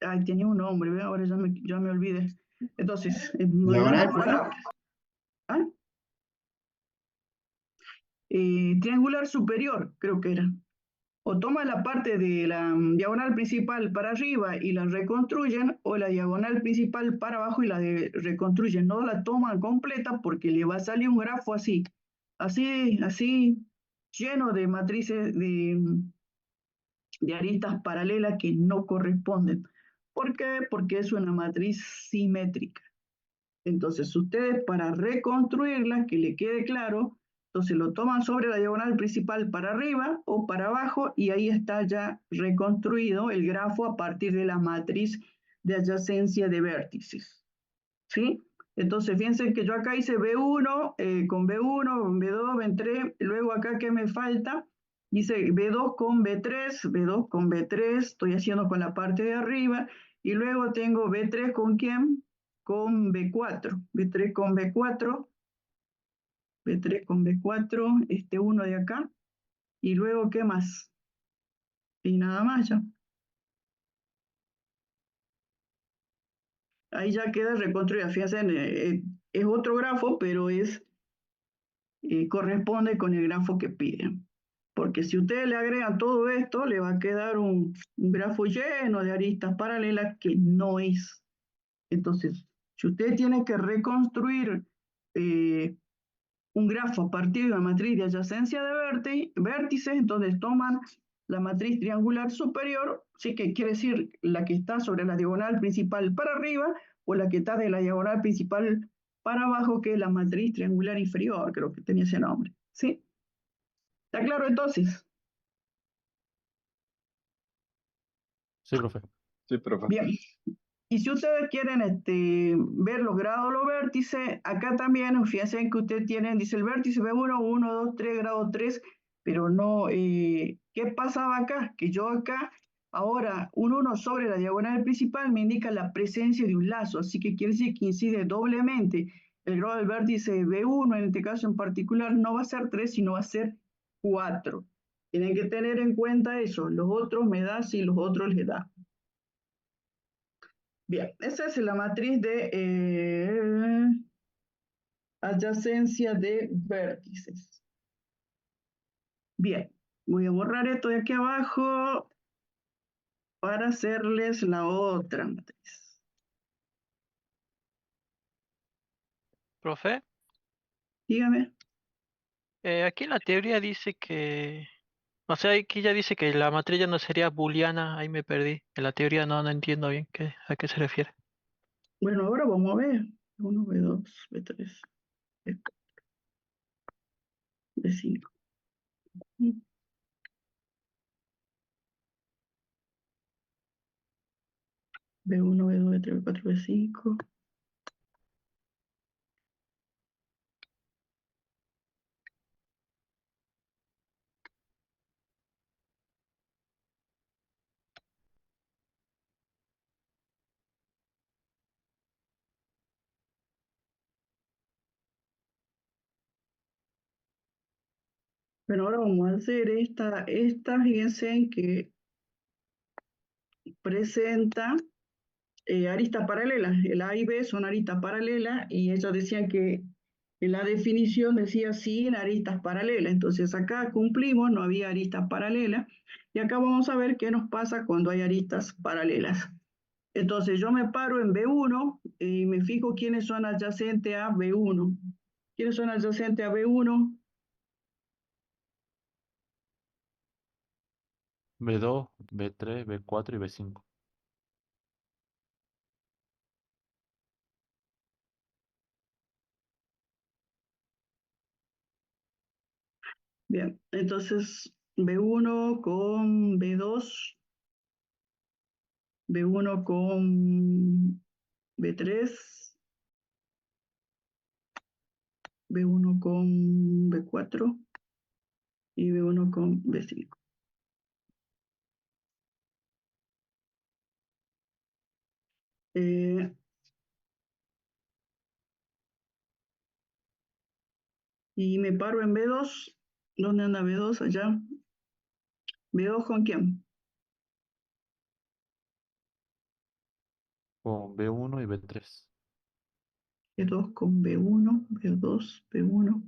Ay, tenía un nombre, ¿ve? Ahora ya me olvidé. Entonces, Diagonal, ¿ah? triangular superior, creo que era. O toma la parte de la diagonal principal para arriba y la reconstruyen, o la diagonal principal para abajo y la reconstruyen. No la toman completa porque le va a salir un grafo así, así, lleno de matrices de aristas paralelas que no corresponden. ¿Por qué? Porque es una matriz simétrica. Entonces, ustedes para reconstruirla, que le quede claro, entonces lo toman sobre la diagonal principal para arriba o para abajo y ahí está ya reconstruido el grafo a partir de la matriz de adyacencia de vértices. ¿Sí? Entonces, fíjense que yo acá hice B1 con B1, B2, B3, luego acá ¿qué me falta? Hice B2 con B3, B2 con B3, estoy haciendo con la parte de arriba, y luego tengo B3 con ¿quién? Con B4, B3 con B4, B3 con B4, este uno de acá, y luego ¿qué más? Y nada más ya. Ahí ya queda reconstruida, fíjense, es otro grafo, pero corresponde con el grafo que piden. Porque si ustedes le agregan todo esto, le va a quedar un grafo lleno de aristas paralelas que no es. Entonces, si usted tiene que reconstruir un grafo a partir de una matriz de adyacencia de vértices, entonces toman la matriz triangular superior, sí que quiere decir la que está sobre la diagonal principal para arriba, o la que está de la diagonal principal para abajo, que es la matriz triangular inferior, creo que tenía ese nombre. ¿Sí? ¿Está claro entonces? Sí, profe. Sí, profe. Bien. Y si ustedes quieren ver los grados de los vértices, acá también, fíjense que ustedes tienen, dice el vértice B1, 1, 2, 3, grado 3, pero no, ¿qué pasaba acá? Que yo acá, ahora, un 1 sobre la diagonal principal me indica la presencia de un lazo, así que quiere decir que incide doblemente. El grado del vértice B1, en este caso en particular, no va a ser 3, sino va a ser 4. Tienen que tener en cuenta eso, los otros me da si los otros les da. Bien, esa es la matriz de adyacencia de vértices. Bien, voy a borrar esto de aquí abajo para hacerles la otra matriz. Profe, Dígame. aquí en la teoría dice que, o sea, aquí ya dice que la matriz ya no sería booleana, ahí me perdí. En la teoría no entiendo bien a qué se refiere. Bueno, ahora vamos a ver. B1, B2, B3, B4, B5. B1, B2, B3, B4, B5. Bueno, ahora vamos a hacer esta, fíjense en que presenta aristas paralelas. El A y B son aristas paralelas y ellos decían que en la definición decía sin aristas paralelas. Entonces acá cumplimos, no había aristas paralelas. Y acá vamos a ver qué nos pasa cuando hay aristas paralelas. Entonces yo me paro en B1 y me fijo quiénes son adyacentes a B1. ¿Quiénes son adyacentes a B1? B2, B3, B4 y B5. Bien, entonces B1 con B2, B1 con B3, B1 con B4 y B1 con B5. Eh, y me paro en B2. ¿Dónde anda B2? Allá. ¿B2 con quién? Con B1 y B3. B2 con B1, B2, B1.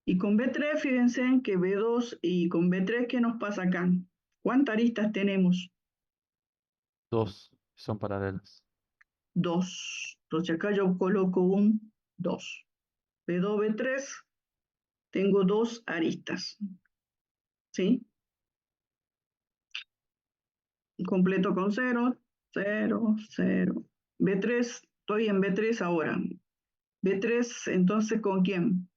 Y con B3, fíjense en que B2 y con B3, ¿qué nos pasa acá? ¿Cuántas aristas tenemos? 2 son paralelas. 2. Entonces acá yo coloco un 2. B2, B3, tengo 2 aristas. ¿Sí? Completo con 0, 0, 0. B3, estoy en B3 ahora. B3, entonces, ¿con quién?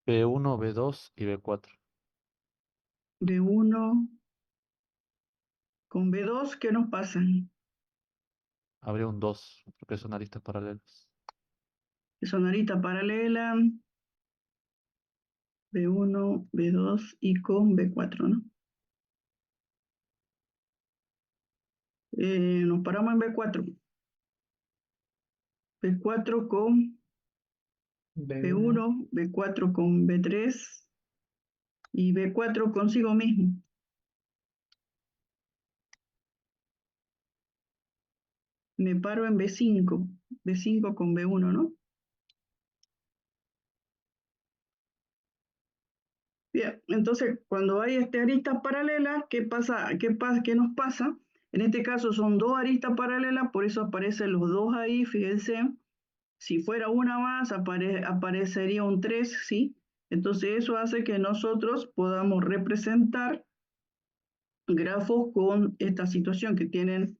B1, B2 y B4. B1 con B2, ¿qué nos pasa? Habría un 2 porque son aristas paralelas. Son aristas paralelas, B1, B2 y con B4, ¿no? Nos paramos en B4. B4 con B1, B1, B4 con B3 y B4 consigo mismo. Me paro en B5, B5 con B1, ¿no? Bien, entonces cuando hay aristas paralelas, ¿qué pasa? ¿Qué nos pasa? En este caso son 2 aristas paralelas, por eso aparecen los 2 ahí, fíjense. Si fuera una más, aparecería un 3, ¿sí? Entonces eso hace que nosotros podamos representar grafos con esta situación que tienen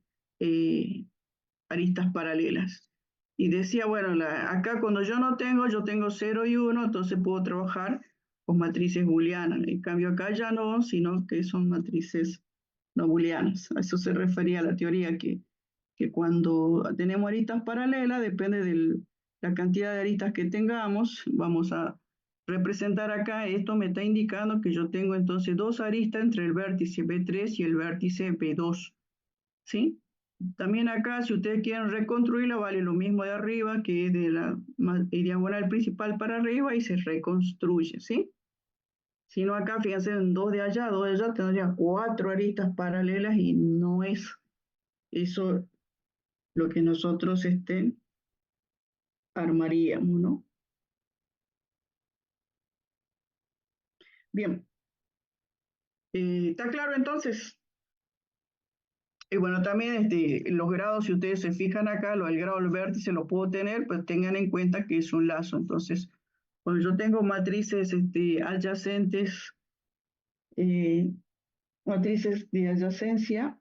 aristas paralelas. Y decía, bueno, acá cuando yo tengo 0 y 1, entonces puedo trabajar con matrices booleanas. En cambio acá ya no, sino que son matrices no booleanas. A eso se refería la teoría, que cuando tenemos aristas paralelas, depende de la cantidad de aristas que tengamos, vamos a representar acá, esto me está indicando que yo tengo entonces 2 aristas entre el vértice B3 y el vértice B2, ¿sí? También acá, si ustedes quieren reconstruirla, vale lo mismo de arriba, que de la diagonal principal para arriba y se reconstruye, ¿sí? Si no acá, fíjense, en 2 de allá, 2 de allá, tendría 4 aristas paralelas y no es eso lo que nosotros armaríamos, ¿no? Bien, ¿está claro entonces? Y bueno, también los grados, si ustedes se fijan acá, el grado del vértice lo puedo tener, pues tengan en cuenta que es un lazo. Entonces, cuando yo tengo matrices adyacentes, eh, matrices de adyacencia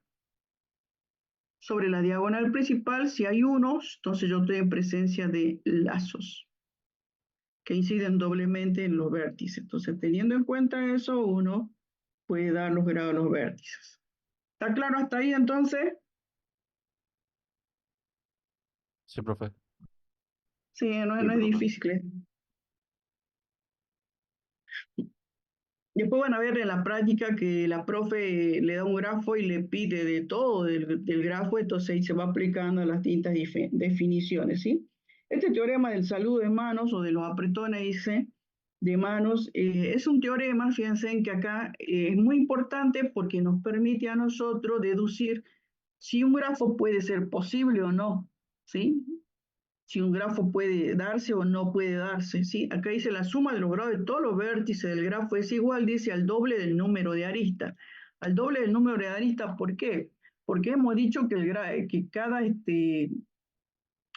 sobre la diagonal principal, si hay unos, entonces yo estoy en presencia de lazos que inciden doblemente en los vértices. Entonces, teniendo en cuenta eso, uno puede dar los grados a los vértices. ¿Está claro hasta ahí entonces? Sí, profe. Sí, no, Sí, no es profe. difícil. Después van a ver en la práctica que la profe le da un grafo y le pide de todo del grafo, entonces ahí se va aplicando a las distintas definiciones, ¿sí? Este teorema del saludo de manos o de los apretones, dice, de manos, es un teorema, fíjense en que acá es muy importante porque nos permite a nosotros deducir si un grafo puede ser posible o no, ¿sí? Si un grafo puede darse o no puede darse, ¿sí? Acá dice la suma de los grados de todos los vértices del grafo es igual, dice, al doble del número de aristas. Al doble del número de aristas, ¿por qué? Porque hemos dicho que cada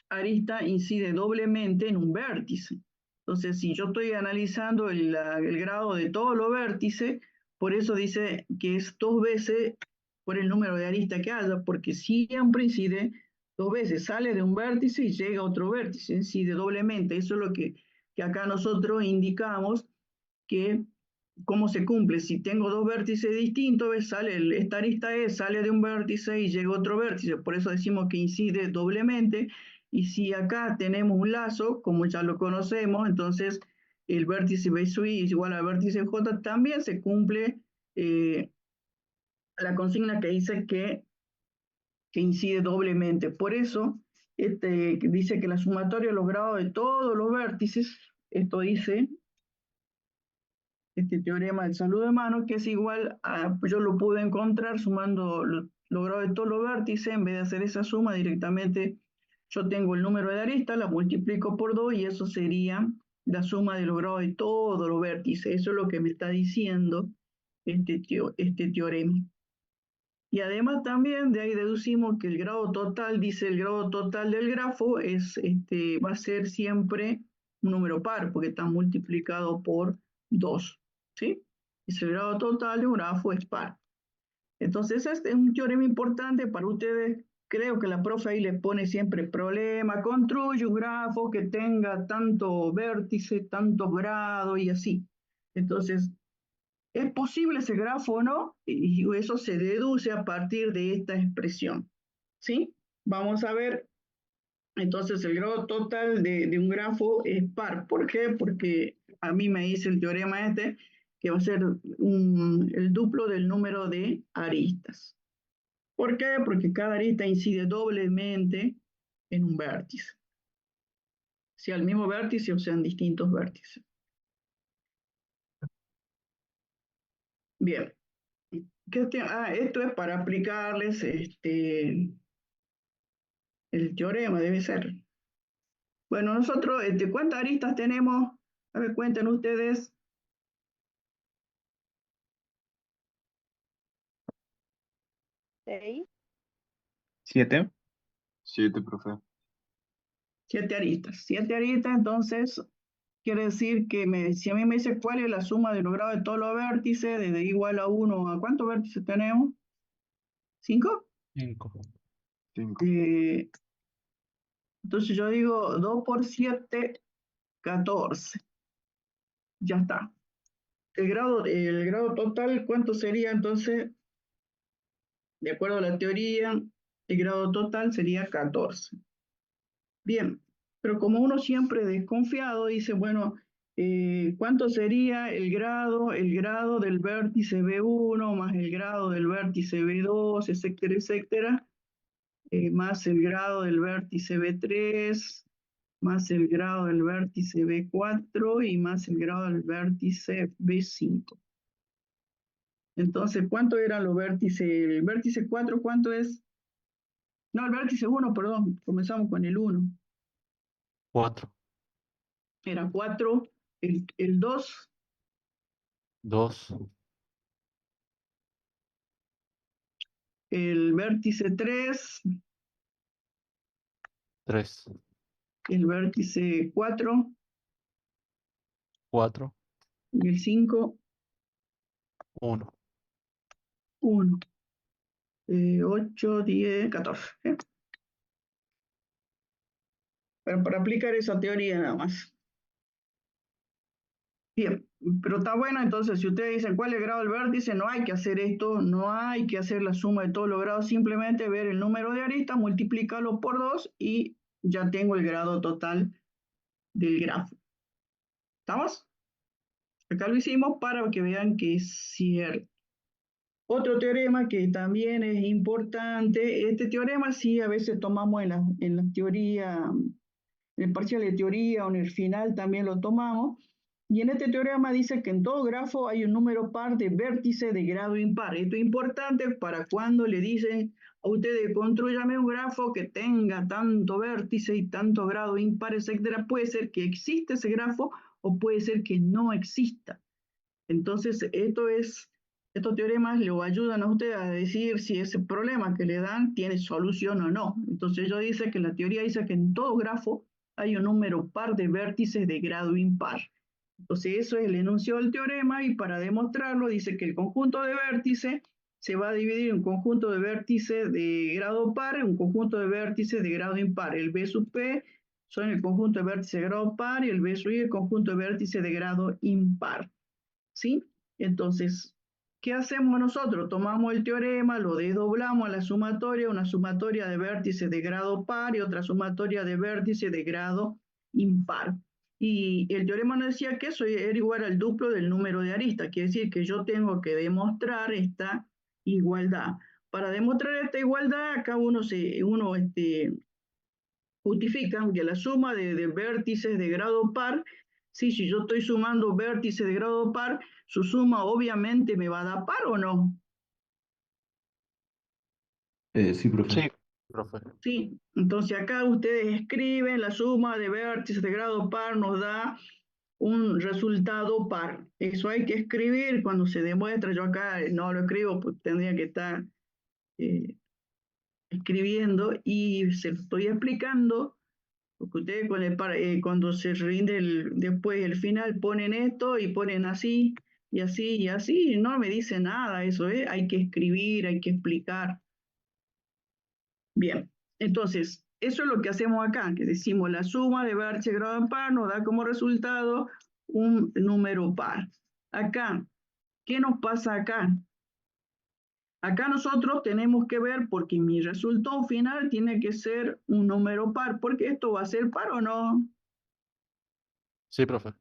arista incide doblemente en un vértice. Entonces, si yo estoy analizando el grado de todos los vértices, por eso dice que es 2 veces por el número de aristas que haya, porque siempre incide 2 veces, sale de un vértice y llega a otro vértice, incide doblemente. Eso es lo que acá nosotros indicamos que cómo se cumple. Si tengo 2 vértices distintos, esta arista sale de un vértice y llega a otro vértice. Por eso decimos que incide doblemente. Y si acá tenemos un lazo, como ya lo conocemos, entonces el vértice B sub I es igual al vértice J, también se cumple la consigna que dice que incide doblemente. Por eso dice que la sumatoria de los grados de todos los vértices, esto dice este teorema del saludo de mano, que es igual a, yo lo pude encontrar sumando los grados de todos los vértices, en vez de hacer esa suma directamente Yo tengo el número de aristas, la multiplico por 2 y eso sería la suma de los grados de todos los vértices. Eso es lo que me está diciendo este teorema. Y además también de ahí deducimos que el grado total, dice el grado total del grafo, va a ser siempre un número par, porque está multiplicado por 2, ¿sí? Dice el grado total de un grafo es par. Entonces este es un teorema importante para ustedes. Creo que la profe ahí le pone siempre problema. Construye un grafo que tenga tanto vértice, tantos grados y así. Entonces, ¿es posible ese grafo o no? Y eso se deduce a partir de esta expresión. ¿Sí? Vamos a ver. Entonces, el grado total de un grafo es par. ¿Por qué? Porque a mí me dice el teorema que va a ser el duplo del número de aristas. ¿Por qué? Porque cada arista incide doblemente en un vértice. Sea el mismo vértice o sean distintos vértices. Bien. Esto es para aplicarles el teorema, debe ser. Bueno, nosotros, ¿cuántas aristas tenemos? A ver, cuenten ustedes. 6. 7. 7, profe. 7 aristas. 7 aristas, entonces, quiere decir que si a mí me dice cuál es la suma de los grados de todos los vértices, desde igual a 1, ¿a cuántos vértices tenemos? ¿5? 5. 5. Entonces yo digo 2 por 7, 14. Ya está. El grado total, ¿cuánto sería entonces? De acuerdo a la teoría, el grado total sería 14. Bien, pero como uno siempre desconfiado, dice, bueno, ¿cuánto sería el grado del vértice B1 más el grado del vértice B2, etcétera, etcétera, más el grado del vértice B3, más el grado del vértice B4 y más el grado del vértice B5. Entonces, ¿cuánto eran los vértices? El vértice 4, ¿cuánto es? No, el vértice 1, perdón, comenzamos con el 1. 4. Era 4, el 2, 2. el vértice 3, 3. el vértice 4 4. y el 5, 1. 1. 8, 10, 14. Para aplicar esa teoría nada más. Bien, pero está bueno, entonces, si ustedes dicen cuál es el grado del vértice, no hay que hacer esto, no hay que hacer la suma de todos los grados, simplemente ver el número de aristas, multiplicarlo por 2 y ya tengo el grado total del grafo. ¿Estamos? Acá lo hicimos para que vean que es cierto. Otro teorema que también es importante, este teorema sí a veces tomamos en la teoría, en el parcial de teoría o en el final también lo tomamos. Y en este teorema dice que en todo grafo hay un número par de vértices de grado impar. Esto es importante para cuando le dicen a ustedes, construyame un grafo que tenga tanto vértice y tanto grado impar, etcétera. Puede ser que exista ese grafo o puede ser que no exista. Entonces, estos teoremas lo ayudan a ustedes a decir si ese problema que le dan tiene solución o no. Entonces, ellos dicen que la teoría dice que en todo grafo hay un número par de vértices de grado impar. Entonces, eso es el enunciado del teorema y para demostrarlo dice que el conjunto de vértices se va a dividir en un conjunto de vértices de grado par y un conjunto de vértices de grado impar. El B sub P son el conjunto de vértices de grado par y el B sub I el conjunto de vértices de grado impar. ¿Sí? Entonces, ¿qué hacemos nosotros? Tomamos el teorema, lo desdoblamos a la sumatoria, una sumatoria de vértices de grado par y otra sumatoria de vértices de grado impar. Y el teorema nos decía que eso era igual al duplo del número de aristas, quiere decir que yo tengo que demostrar esta igualdad. Para demostrar esta igualdad, acá uno justifica que la suma de vértices de grado par, sí, si yo estoy sumando vértices de grado par, su suma obviamente me va a dar par o no. Sí, profe. Sí, profe. ¿sí? Entonces acá ustedes escriben la suma de vértices de grado par nos da un resultado par. Eso hay que escribir cuando se demuestra. Yo acá no lo escribo, pues tendría que estar eh, escribiendo y se lo estoy explicando, porque ustedes cuando se rinde después el final ponen esto y ponen así y así y así, y no me dice nada eso, hay que escribir, hay que explicar. Bien, entonces, eso es lo que hacemos acá, que decimos la suma de vértices de grado en par nos da como resultado un número par. Acá, ¿qué nos pasa acá? Acá nosotros tenemos que ver, porque mi resultado final tiene que ser un número par, porque esto va a ser par o no, Sí, profe.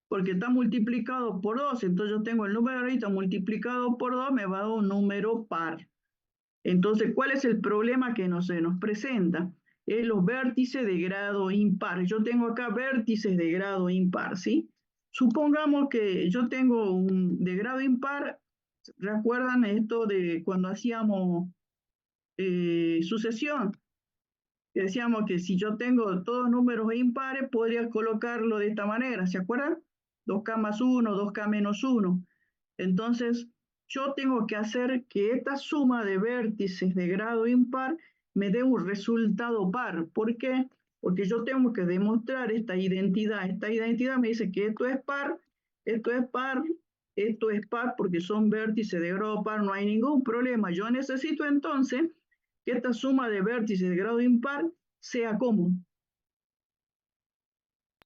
porque está multiplicado por 2, entonces yo tengo el número ahorita multiplicado por 2, me va a dar un número par. Entonces, ¿cuál es el problema que se nos presenta? Es los vértices de grado impar. Yo tengo acá vértices de grado impar, ¿sí? Supongamos que yo tengo un de grado impar. ¿Recuerdan esto de cuando hacíamos sucesión? Que decíamos que si yo tengo todos números impares, podría colocarlo de esta manera, ¿se acuerdan? 2K más 1, 2K menos 1. Entonces, yo tengo que hacer que esta suma de vértices de grado impar me dé un resultado par. ¿Por qué? Porque yo tengo que demostrar esta identidad. Esta identidad me dice que esto es par, esto es par, esto es par, porque son vértices de grado par, no hay ningún problema. Yo necesito entonces que esta suma de vértices de grado impar sea como.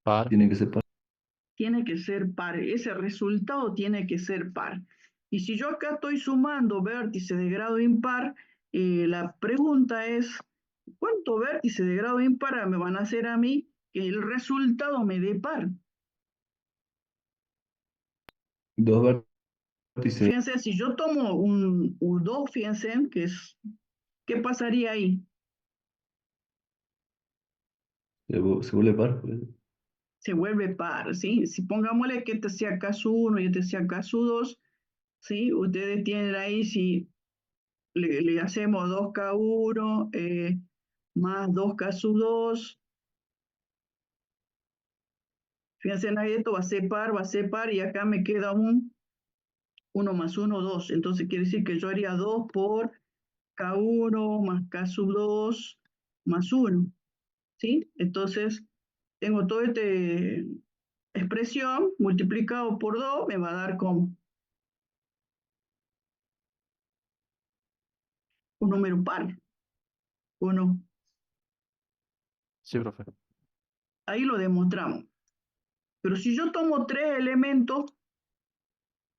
Par. Tiene que ser par. Tiene que ser par, ese resultado tiene que ser par. Y si yo acá estoy sumando vértices de grado impar, la pregunta es, ¿cuántos vértices de grado impar me van a hacer a mí que el resultado me dé par? Dos vértices. Fíjense, si yo tomo un U2, fíjense, ¿qué pasaría ahí? Se vuelve par, pues. Se vuelve par, ¿sí? Si pongámosle que este sea caso 1 y este sea caso 2, ¿sí? Ustedes tienen ahí, si le hacemos 2K1 más 2K2. Fíjense, ahí esto va a ser par, y acá me queda un 1 más 1, 2. Entonces quiere decir que yo haría 2 por K1 más K2 más 1. ¿Sí? Entonces tengo toda esta expresión multiplicado por 2, me va a dar como un número par. ¿O no? Sí, profe. Ahí lo demostramos. Pero si yo tomo 3 elementos,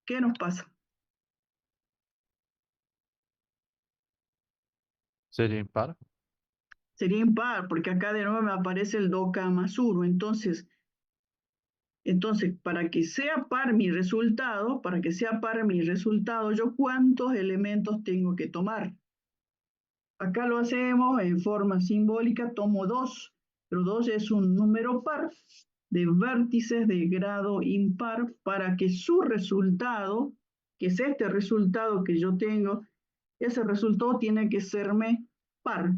¿qué nos pasa? Sería impar. Sería impar, porque acá de nuevo me aparece el 2K más 1. Entonces, para que sea par mi resultado, ¿yo cuántos elementos tengo que tomar? Acá lo hacemos en forma simbólica, tomo 2, pero 2 es un número par de vértices de grado impar para que su resultado, que es este resultado que yo tengo, ese resultado tiene que serme par.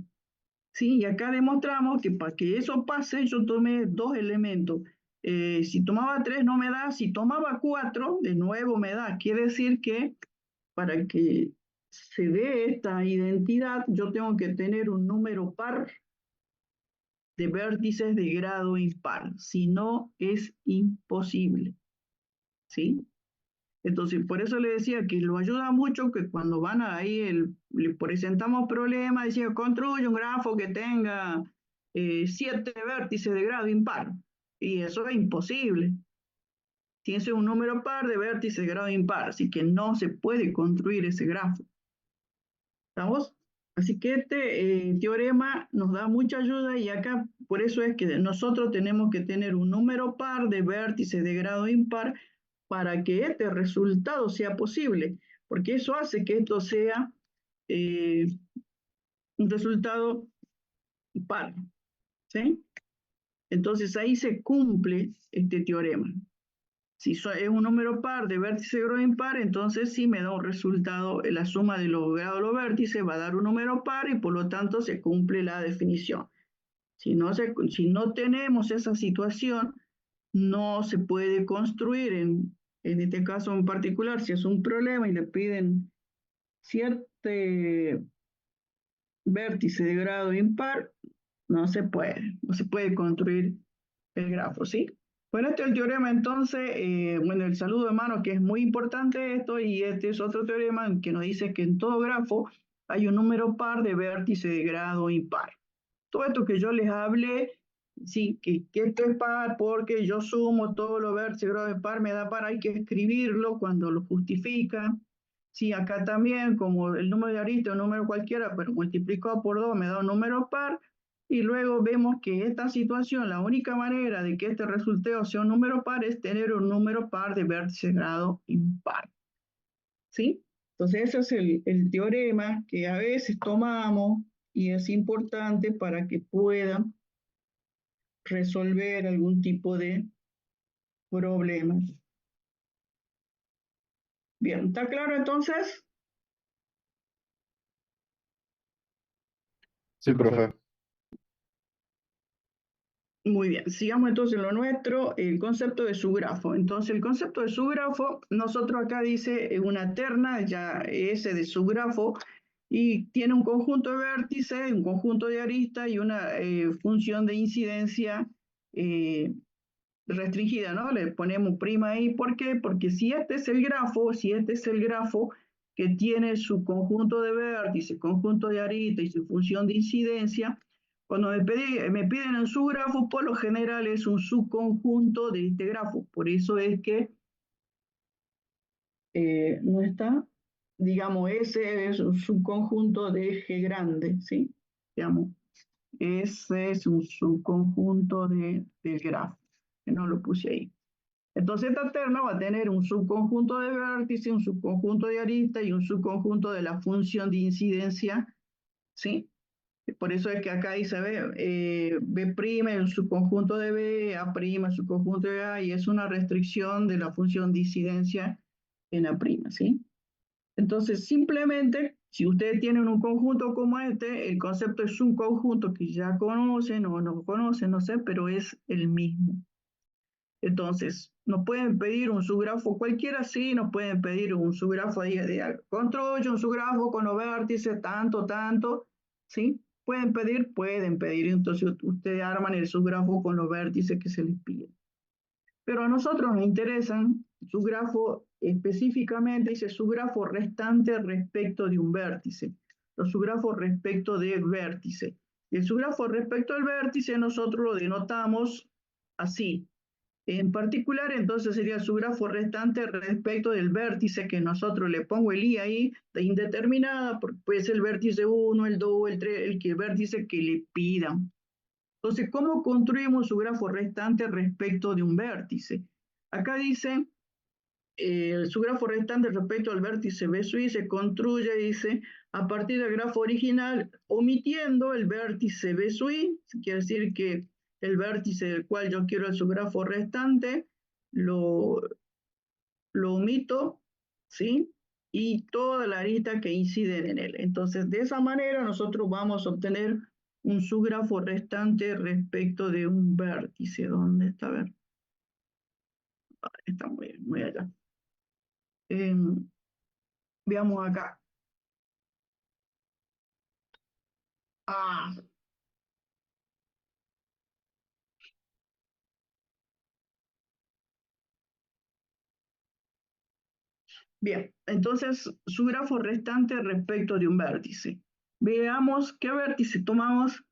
¿Sí? Y acá demostramos que para que eso pase, yo tomé 2 elementos. Si tomaba 3 no me da, si tomaba 4, de nuevo me da. Quiere decir que para que se dé esta identidad, yo tengo que tener un número par de vértices de grado impar. Si no, es imposible. ¿Sí? Entonces, por eso le decía que lo ayuda mucho que cuando van ahí, le presentamos problemas, decía, construye un grafo que tenga 7 vértices de grado impar. Y eso es imposible. Tiene un número par de vértices de grado impar, así que no se puede construir ese grafo. ¿Estamos? Así que este teorema nos da mucha ayuda, y acá por eso es que nosotros tenemos que tener un número par de vértices de grado impar para que este resultado sea posible, porque eso hace que esto sea eh, un resultado par, ¿sí? Entonces ahí se cumple este teorema. Si es un número par de vértice, grado impar, entonces sí me da un resultado, la suma de los grados de los vértices va a dar un número par y por lo tanto se cumple la definición. Si no tenemos esa situación, no se puede construir, en este caso en particular, si es un problema y le piden 7 vértices de grado impar, no se puede construir el grafo, ¿sí? Bueno, este es el teorema entonces, bueno, el saludo de mano, que es muy importante esto, y este es otro teorema que nos dice que en todo grafo hay un número par de vértices de grado impar. Todo esto que yo les hablé, sí, que esto es par porque yo sumo todos los vértices de grado impar, me da par, hay que escribirlo cuando lo justifica. Sí, acá también, como el número de arista, un número cualquiera, pero multiplicado por 2 me da un número par, y luego vemos que esta situación, la única manera de que este resultado sea un número par es tener un número par de vértices de grado impar. ¿Sí? Entonces ese es el teorema que a veces tomamos y es importante para que puedan resolver algún tipo de problemas. Bien, ¿está claro entonces? Sí, profe. Muy bien, sigamos entonces lo nuestro, el concepto de subgrafo. Entonces, el concepto de subgrafo, nosotros acá dice una terna, ya S de subgrafo, y tiene un conjunto de vértices, un conjunto de aristas y una función de incidencia restringida, ¿no? Le ponemos prima ahí, ¿por qué? Porque si este es el grafo que tiene su conjunto de vértices, conjunto de aristas y su función de incidencia, cuando me piden en su grafo, por lo general es un subconjunto de este grafo. Por eso es que no está, digamos, ese es un subconjunto de G grande, ¿sí? Digamos, ese es un subconjunto del grafo, que no lo puse ahí. Entonces esta terna va a tener un subconjunto de vértices, un subconjunto de aristas y un subconjunto de la función de incidencia, ¿sí? Por eso es que acá dice B' es un subconjunto de B, A' es un subconjunto de A, y es una restricción de la función de incidencia en A', ¿sí? Entonces, simplemente, si ustedes tienen un conjunto como este, el concepto es un conjunto que ya conocen o no conocen, no sé, pero es el mismo. Entonces, nos pueden pedir un subgrafo cualquiera, sí, nos pueden pedir un subgrafo de construye un subgrafo con los vértices, tanto, ¿sí? Pueden pedir, entonces ustedes arman el subgrafo con los vértices que se les piden. Pero a nosotros nos interesan subgrafo específicamente, dice subgrafo restante respecto de un vértice, los subgrafos respecto de vértice. Y el subgrafo respecto al vértice nosotros lo denotamos así. En particular, entonces sería el subgrafo restante respecto del vértice que nosotros le pongo el i ahí, de indeterminada, porque puede ser el vértice 1, el 2, el 3, el vértice que le pidan. Entonces, ¿cómo construimos su grafo restante respecto de un vértice? Acá dice, su grafo restante respecto al vértice B sui se construye, dice, a partir del grafo original, omitiendo el vértice B sui, quiere decir que el vértice del cual yo quiero el subgrafo restante, lo omito, ¿sí? Y toda la arista que inciden en él. Entonces, de esa manera nosotros vamos a obtener un subgrafo restante respecto de un vértice. ¿Dónde está? A ver. Está muy allá. Veamos acá. Ah, bien, entonces su grafo restante respecto de un vértice. Veamos qué vértice tomamos.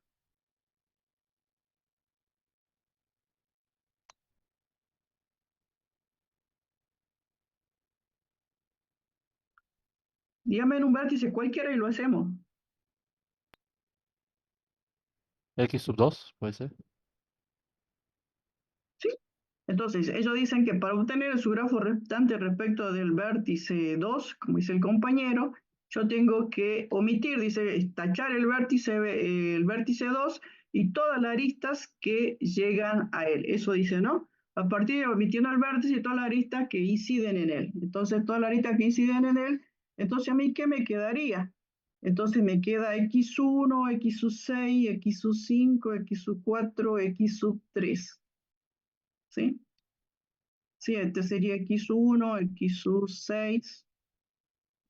Dígame en un vértice cualquiera y lo hacemos. X sub 2, puede ser. ¿Sí? Entonces, ellos dicen que para obtener el subgrafo restante respecto del vértice 2, como dice el compañero, yo tengo que omitir, dice, tachar el vértice 2 y todas las aristas que llegan a él. Eso dice, ¿no? a partir de omitiendo el vértice y todas las aristas que inciden en él. Entonces, todas las aristas que inciden en él, entonces a mí, ¿qué me quedaría? Entonces me queda x1, x6, x5, x4, x3. ¿Sí? Sí, este sería x1, x6,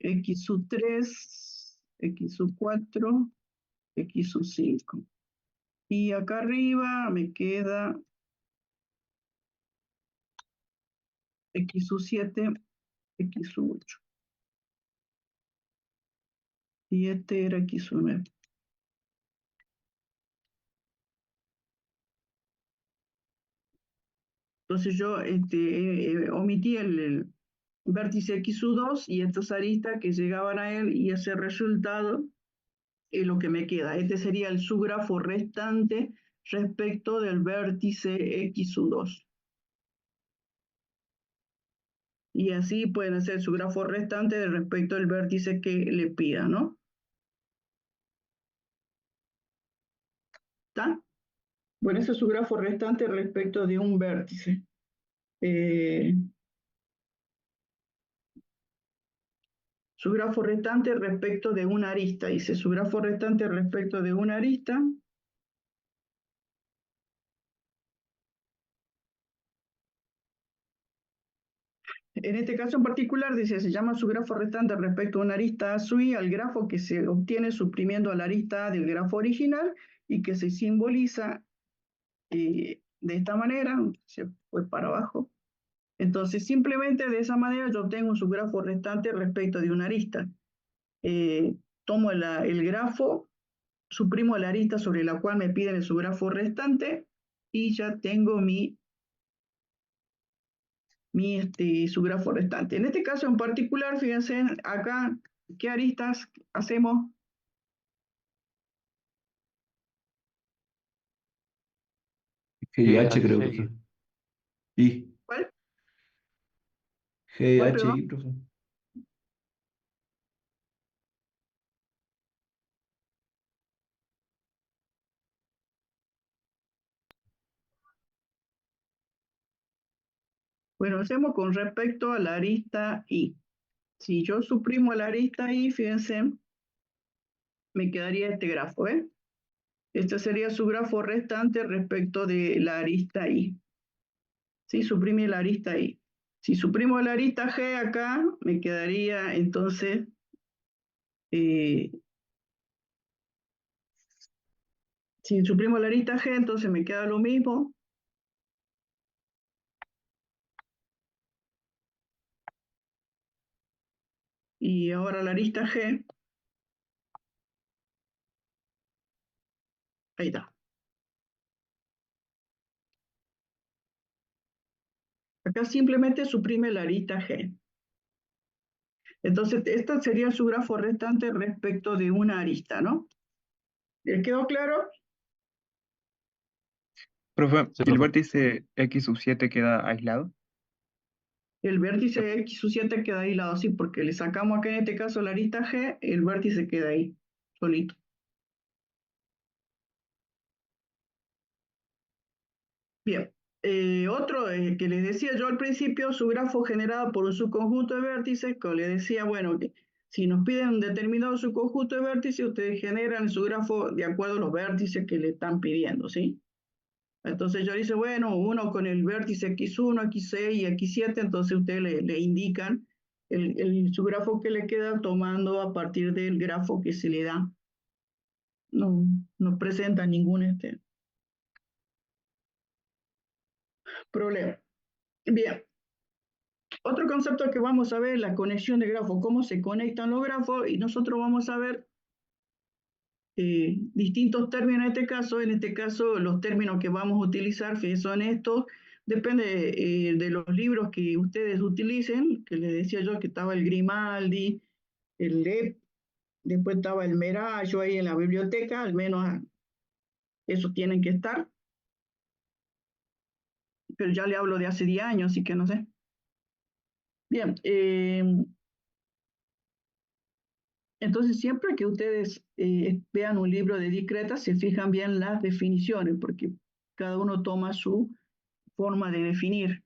x3, x4, x5. Y acá arriba me queda x7, x8. Y este era x9. Entonces yo omití el vértice x2 y estas aristas que llegaban a él y ese resultado es lo que me queda. Este sería el subgrafo restante respecto del vértice x2. Y así pueden hacer su grafo restante respecto al vértice que le pida, ¿no? ¿Está? Bueno, ese es su grafo restante respecto de un vértice. Su grafo restante respecto de una arista. Dice su grafo restante respecto de una arista. En este caso en particular, dice, se llama su grafo restante respecto a una arista A sui al grafo que se obtiene suprimiendo a la arista A del grafo original y que se simboliza de esta manera, se fue para abajo. Entonces, simplemente de esa manera yo obtengo un subgrafo restante respecto de una arista. Tomo el grafo, suprimo la arista sobre la cual me piden el subgrafo restante y ya tengo mi subgrafo restante. En este caso en particular, fíjense acá, ¿qué aristas hacemos? G y H H, creo, y profe. Y ¿Cuál? G, ¿Cuál, H, perdón? I, profe. Bueno, hacemos con respecto a la arista I. Si yo suprimo la arista I, fíjense, me quedaría este grafo, ¿eh? Este sería su grafo restante respecto de la arista I. ¿Sí? Suprime la arista I. Si suprimo la arista G acá, me quedaría entonces, si suprimo la arista G, entonces me queda lo mismo. Y ahora la arista G, ahí está. Acá simplemente suprime la arista G. Entonces, esta sería su grafo restante respecto de una arista, ¿no? ¿Les quedó claro? Profe, sí, ¿y el profe. vértice X7 queda aislado? El vértice X7 queda aislado, sí, porque le sacamos acá en este caso la arista G, el vértice queda ahí, solito. Bien, otro que les decía yo al principio, su grafo generado por un subconjunto de vértices, que les decía, bueno, que si nos piden un determinado subconjunto de vértices, ustedes generan su grafo de acuerdo a los vértices que le están pidiendo, ¿sí? Entonces yo dice, bueno, uno con el vértice x1, x6 y x7, entonces ustedes le indican su grafo que le queda tomando a partir del grafo que se le da. No presenta ningún problema. Bien, otro concepto que vamos a ver es la conexión de grafos, cómo se conectan los grafos, y nosotros vamos a ver distintos términos en este caso los términos que vamos a utilizar son estos, depende de los libros que ustedes utilicen, que les decía yo que estaba el Grimaldi, el LEP, después estaba el Merallo ahí en la biblioteca, al menos eso tienen que estar, pero ya le hablo de hace 10 años, así que no sé. Bien, entonces siempre que ustedes vean un libro de discreta, se fijan bien las definiciones, porque cada uno toma su forma de definir,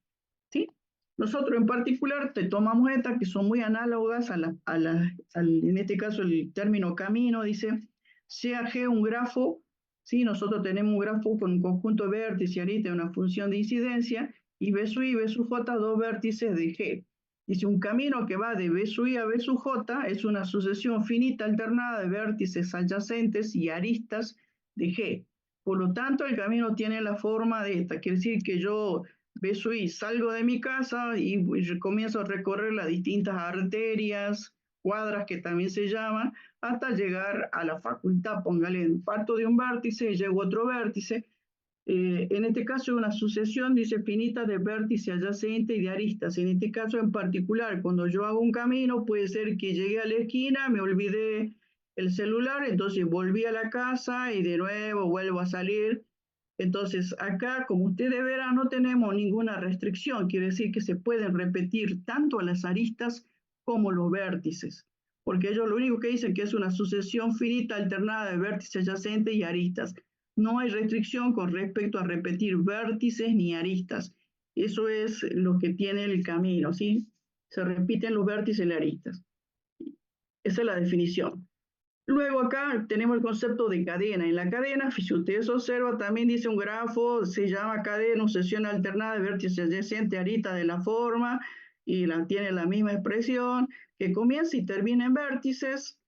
¿sí? Nosotros en particular te tomamos estas que son muy análogas en este caso el término camino, dice, sea G un grafo, ¿sí? Nosotros tenemos un grafo con un conjunto de vértices y arista, una función de incidencia, y B sub I y B sub J, dos vértices de G. Dice, un camino que va de B sub I a B sub J es una sucesión finita alternada de vértices adyacentes y aristas de G. Por lo tanto, el camino tiene la forma de esta. Quiere decir que yo, B sub I, salgo de mi casa y comienzo a recorrer las distintas arterias, cuadras que también se llaman, hasta llegar a la facultad. Póngale, parto de un vértice y llego a otro vértice. En este caso, una sucesión, dice, finita de vértices adyacentes y de aristas. En este caso en particular, cuando yo hago un camino, puede ser que llegué a la esquina, me olvidé el celular, entonces volví a la casa y de nuevo vuelvo a salir. Entonces acá, como ustedes verán, no tenemos ninguna restricción, quiere decir que se pueden repetir tanto las aristas como los vértices, porque ellos lo único que dicen que es una sucesión finita alternada de vértices adyacentes y aristas. No hay restricción con respecto a repetir vértices ni aristas. Eso es lo que tiene el camino, ¿sí? Se repiten los vértices y las aristas. Esa es la definición. Luego acá tenemos el concepto de cadena. En la cadena, si ustedes observan, también dice un grafo, se llama cadena, sucesión alternada de vértices adyacentes, arista de la forma, y tiene la misma expresión, que comienza y termina en vértices,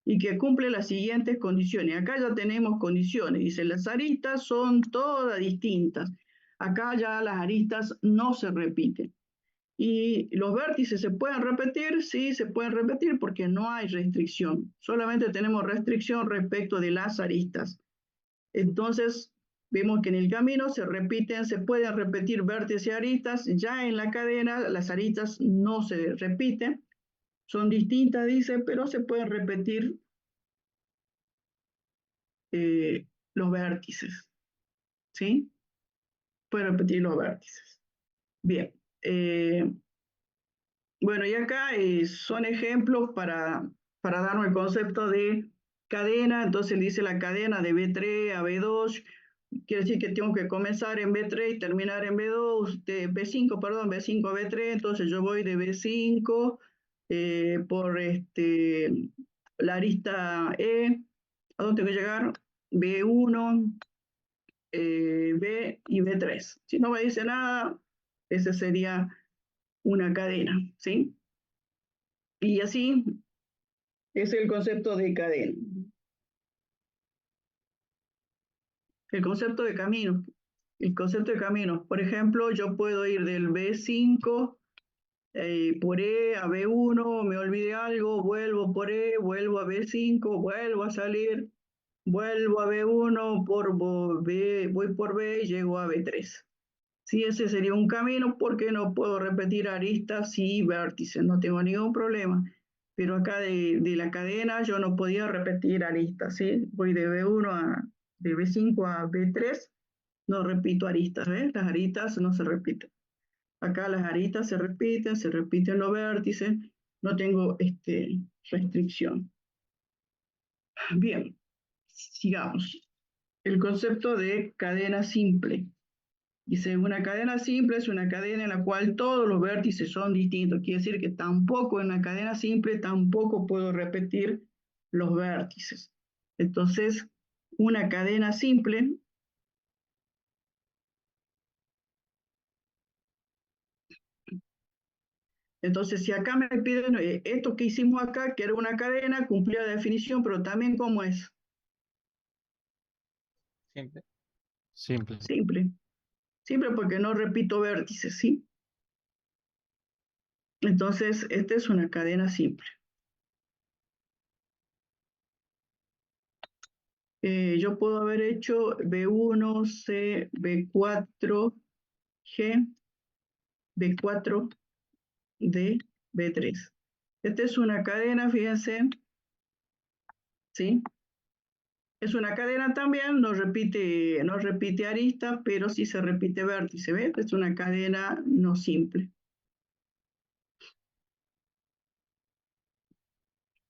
y que cumple las siguientes condiciones. Acá ya tenemos condiciones. Dice, las aristas son todas distintas. Acá ya las aristas no se repiten. ¿Y los vértices se pueden repetir? Sí, se pueden repetir porque no hay restricción. Solamente tenemos restricción respecto de las aristas. Entonces, vemos que en el camino se pueden repetir vértices y aristas. Ya en la cadena, las aristas no se repiten. Son distintas, dice, pero se pueden repetir los vértices. ¿Sí? Pueden repetir los vértices. Bien. Bueno, y acá son ejemplos para darnos el concepto de cadena. Entonces dice la cadena de B3 a B2. Quiere decir que tengo que comenzar en B3 y terminar en B2, de B5, perdón, B5 a B3. Entonces yo voy de B5 por la arista E. ¿A dónde tengo que llegar? B1, B y B3. Si no me dice nada, esa sería una cadena, ¿sí? Y así es el concepto de cadena. El concepto de camino. El concepto de camino. Por ejemplo, yo puedo ir del B5 por E a B1, me olvidé algo, vuelvo por E, vuelvo a B5, vuelvo a salir, vuelvo a B1, voy por B y llego a B3. Sí, ese sería un camino porque no puedo repetir aristas y vértices, no tengo ningún problema. Pero acá de la cadena yo no podía repetir aristas, ¿sí? Voy de de B5 a B3, no repito aristas, ¿ves? Las aristas no se repiten. Acá las aristas se repiten los vértices, no tengo restricción. Bien, sigamos. El concepto de cadena simple. Dice, una cadena simple es una cadena en la cual todos los vértices son distintos. Quiere decir que tampoco en una cadena simple tampoco puedo repetir los vértices. Entonces, una cadena simple entonces, si acá me piden esto que hicimos acá, que era una cadena, cumplía la definición, pero también ¿cómo es? Simple. Simple. Simple. Simple porque no repito vértices, ¿sí? Entonces, esta es una cadena simple. Yo puedo haber hecho B1, C, B4, G, B4, D, B3. Esta es una cadena, fíjense, ¿sí? Es una cadena también, no repite aristas, pero sí se repite vértice, ¿ves? Es una cadena no simple.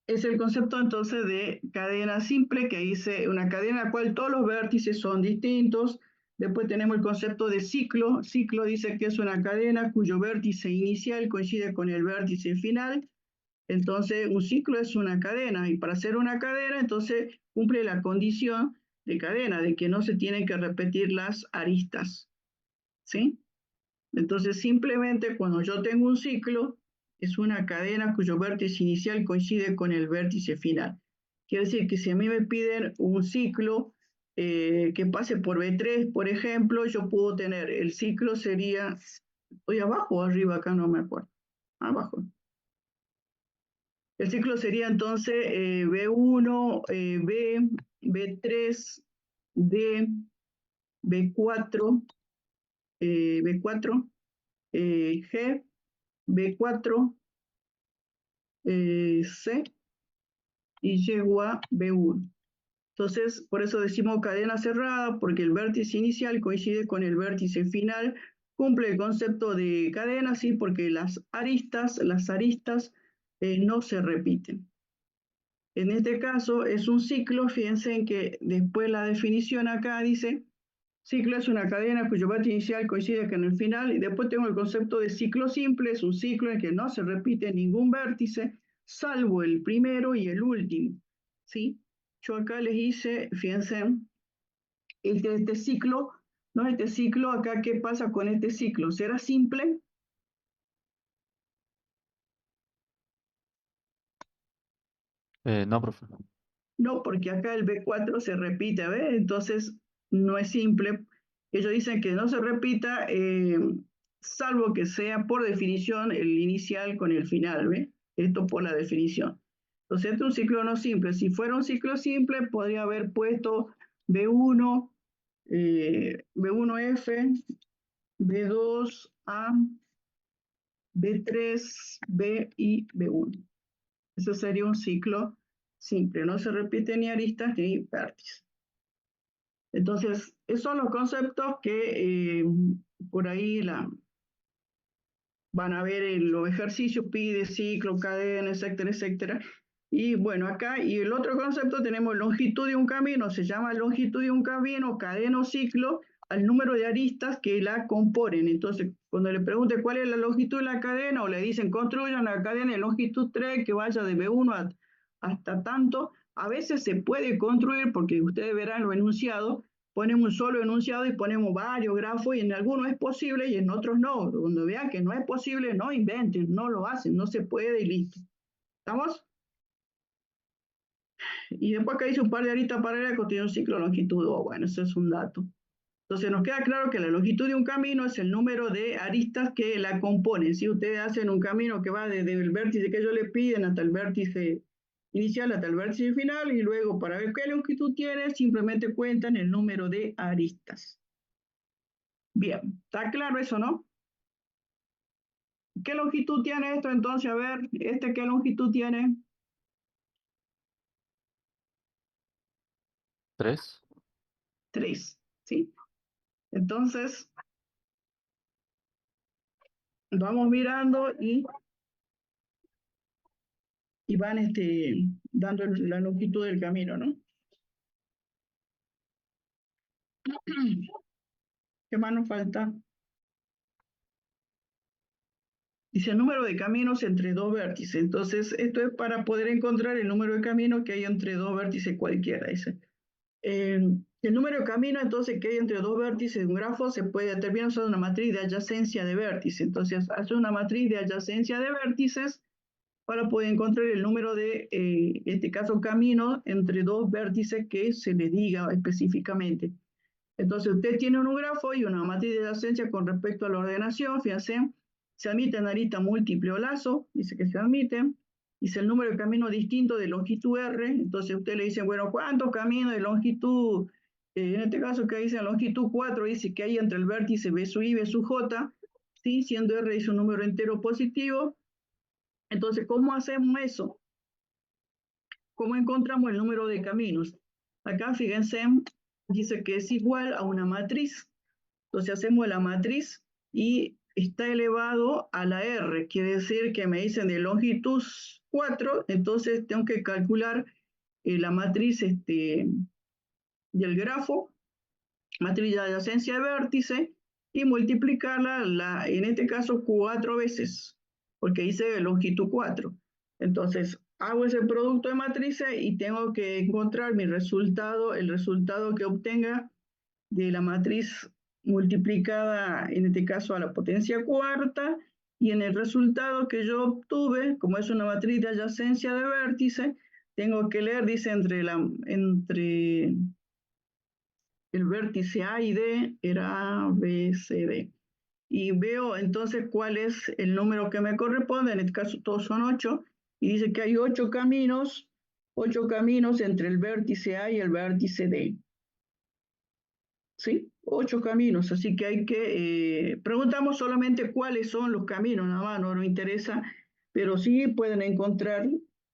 Es el concepto entonces de cadena simple, que dice una cadena en la cual todos los vértices son distintos, Después tenemos el concepto de ciclo. Ciclo dice que es una cadena cuyo vértice inicial coincide con el vértice final. Entonces, un ciclo es una cadena, y para ser una cadena, entonces cumple la condición de cadena, de que no se tienen que repetir las aristas, ¿sí? Entonces, simplemente cuando yo tengo un ciclo, es una cadena cuyo vértice inicial coincide con el vértice final. Quiere decir que si a mí me piden un ciclo que pase por B3, por ejemplo, yo puedo tener, el ciclo sería, ¿estoy abajo o arriba? Acá no me acuerdo. Abajo. El ciclo sería entonces B1, B, B3, D, B4, B4, G, B4, C, y llego a B1. Entonces, por eso decimos cadena cerrada, porque el vértice inicial coincide con el vértice final, cumple el concepto de cadena, sí, porque las aristas no se repiten. En este caso es un ciclo, fíjense en que después la definición acá dice, ciclo es una cadena cuyo vértice inicial coincide con el final, y después tengo el concepto de ciclo simple, es un ciclo en que no se repite ningún vértice, salvo el primero y el último, ¿sí? Yo acá les hice, fíjense, este ciclo, ¿no? Este ciclo acá, ¿qué pasa con este ciclo? ¿Será simple? No, profe. No, porque acá el B4 se repite, ¿ves? Entonces no es simple. Ellos dicen que no se repita, salvo que sea por definición el inicial con el final, ¿ves? Esto por la definición. Entonces, este es un ciclo no simple. Si fuera un ciclo simple, podría haber puesto B1, B1F, B2A, B3, B y B1. Eso sería un ciclo simple, no se repite ni aristas ni vértices. Entonces, esos son los conceptos que por ahí van a ver en los ejercicios, pide, ciclo, cadena, etcétera, etcétera. Y bueno, acá, y el otro concepto tenemos longitud de un camino, se llama longitud de un camino, cadena o ciclo, al número de aristas que la componen. Entonces, cuando le pregunte cuál es la longitud de la cadena, o le dicen construyan la cadena de longitud 3 que vaya de B1 hasta tanto, a veces se puede construir, porque ustedes verán lo enunciado, ponemos un solo enunciado y ponemos varios grafos, y en algunos es posible y en otros no. Cuando vean que no es posible, no inventen, no lo hacen, no se puede y listo. ¿Estamos? Y después acá dice un par de aristas paralelas que tiene un ciclo de longitud. Bueno, ese es un dato. Entonces nos queda claro que la longitud de un camino es el número de aristas que la componen. Si ustedes hacen un camino que va desde el vértice que ellos le piden hasta el vértice inicial, hasta el vértice final, y luego para ver qué longitud tiene, simplemente cuentan el número de aristas. Bien, ¿está claro eso, no? ¿Qué longitud tiene esto entonces? A ver, ¿qué longitud tiene? 3. 3, ¿sí? Entonces, vamos mirando y van dando la longitud del camino, ¿no? ¿Qué más nos falta? Dice el número de caminos entre dos vértices. Entonces, esto es para poder encontrar el número de caminos que hay entre dos vértices cualquiera. Dice. El número de caminos, entonces, que hay entre dos vértices de un grafo se puede determinar usando una matriz de adyacencia de vértices. Entonces, hace una matriz de adyacencia de vértices para poder encontrar el número de, en este caso, caminos entre dos vértices que se le diga específicamente. Entonces, usted tiene un grafo y una matriz de adyacencia con respecto a la ordenación. Fíjense, se admiten aristas múltiples o lazo, dice que se admiten. Dice el número de caminos distintos de longitud R. Entonces, usted le dice, bueno, ¿cuántos caminos de longitud? En este caso, que dice longitud 4, dice que hay entre el vértice B sub I y B sub J, ¿sí? Siendo R es un número entero positivo. Entonces, ¿cómo hacemos eso? ¿Cómo encontramos el número de caminos? Acá, fíjense, dice que es igual a una matriz. Entonces hacemos la matriz y está elevado a la R. Quiere decir que me dicen de longitud 4, entonces tengo que calcular la matriz del grafo matriz de adyacencia de vértice, y multiplicarla, en este caso, 4 veces, porque hice longitud 4. Entonces, hago ese producto de matrices y tengo que encontrar mi resultado, el resultado que obtenga de la matriz multiplicada, en este caso, a la potencia cuarta, y en el resultado que yo obtuve, como es una matriz de adyacencia de vértice, tengo que leer, dice, entre el vértice A y D, era A, B, C, D. Y veo entonces cuál es el número que me corresponde, en este caso todos son 8, y dice que hay 8 caminos entre el vértice A y el vértice D. ¿Sí? 8 caminos, así que hay que, preguntamos solamente cuáles son los caminos, nada más, no nos interesa, pero sí pueden encontrar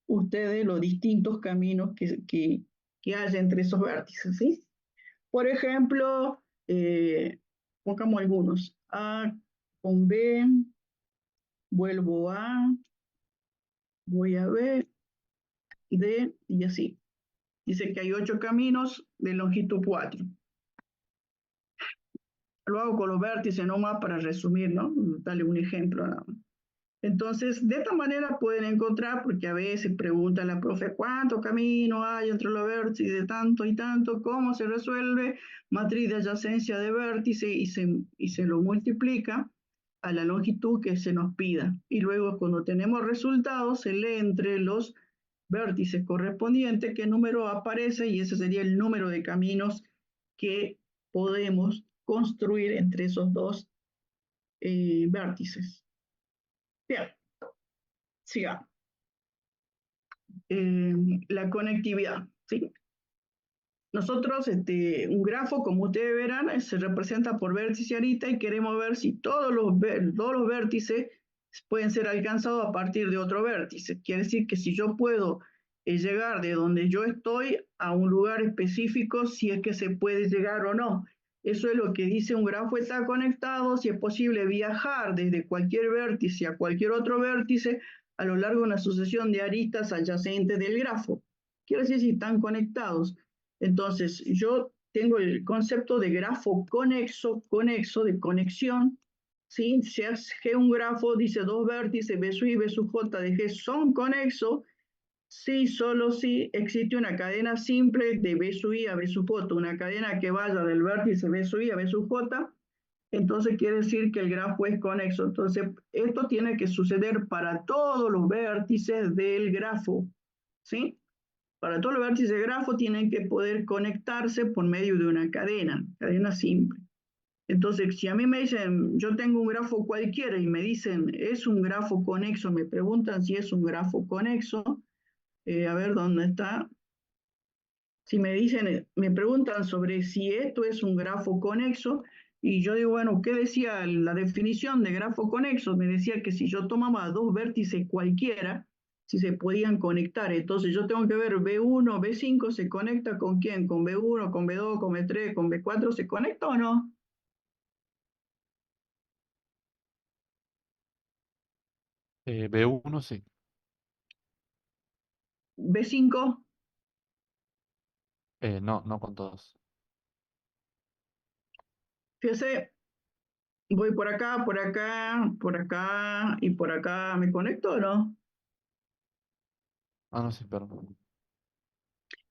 ustedes los distintos caminos que hay entre esos vértices, ¿sí? Por ejemplo, pongamos algunos. A con B, vuelvo a, voy a B, D, y así. Dice que hay 8 caminos de longitud 4. Lo hago con los vértices nomás para resumir, ¿no? Dale un ejemplo nada más. Entonces, de esta manera pueden encontrar, porque a veces pregunta la profe, ¿cuántos caminos hay entre los vértices de tanto y tanto? ¿Cómo se resuelve? Matriz de adyacencia de vértice y se lo multiplica a la longitud que se nos pida. Y luego, cuando tenemos resultados, se lee entre los vértices correspondientes qué número aparece, y ese sería el número de caminos que podemos construir entre esos dos vértices. Bien, sigamos. La conectividad, ¿sí? Nosotros, un grafo, como ustedes verán, se representa por vértice y arista, y queremos ver si todos los vértices pueden ser alcanzados a partir de otro vértice. Quiere decir que si yo puedo llegar de donde yo estoy a un lugar específico, si es que se puede llegar o no. Eso es lo que dice un grafo está conectado, si es posible viajar desde cualquier vértice a cualquier otro vértice a lo largo de una sucesión de aristas adyacentes del grafo. Quiere decir si están conectados. Entonces, yo tengo el concepto de grafo conexo, de conexión, ¿sí? Si es G un grafo, dice dos vértices, B sub I, B sub J de G son conexos, sí, solo si existe una cadena simple de B sub I a B sub J, una cadena que vaya del vértice B sub I a B sub J, entonces quiere decir que el grafo es conexo. Entonces, esto tiene que suceder para todos los vértices del grafo, ¿sí? Para todos los vértices de grafo tienen que poder conectarse por medio de una cadena simple. Entonces, si a mí me dicen, yo tengo un grafo cualquiera y me dicen, es un grafo conexo, me preguntan si es un grafo conexo, a ver dónde está. Si me dicen, me preguntan sobre si esto es un grafo conexo, y yo digo, bueno, ¿qué decía la definición de grafo conexo? Me decía que si yo tomaba dos vértices cualquiera, si se podían conectar. Entonces yo tengo que ver B1, B5, ¿se conecta con quién? ¿Con B1, con B2, con B3, con B4? ¿Se conecta o no? B1 sí. B5, No, no con todos. fíjese, voy por acá, por acá, por acá y por acá, ¿me conecto o no? Ah, no, sí, perdón.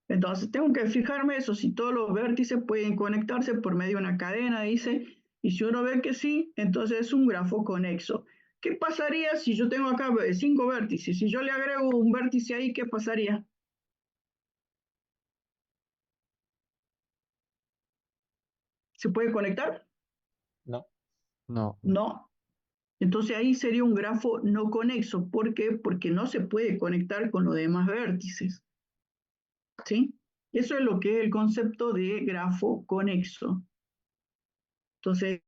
Entonces tengo que fijarme eso, si todos los vértices pueden conectarse por medio de una cadena, dice, y si uno ve que sí, entonces es un grafo conexo. ¿Qué pasaría si yo tengo acá 5 vértices? Si yo le agrego un vértice ahí, ¿qué pasaría? ¿Se puede conectar? No. No. No. Entonces ahí sería un grafo no conexo. ¿Por qué? Porque no se puede conectar con los demás vértices. ¿Sí? Eso es lo que es el concepto de grafo conexo. Entonces,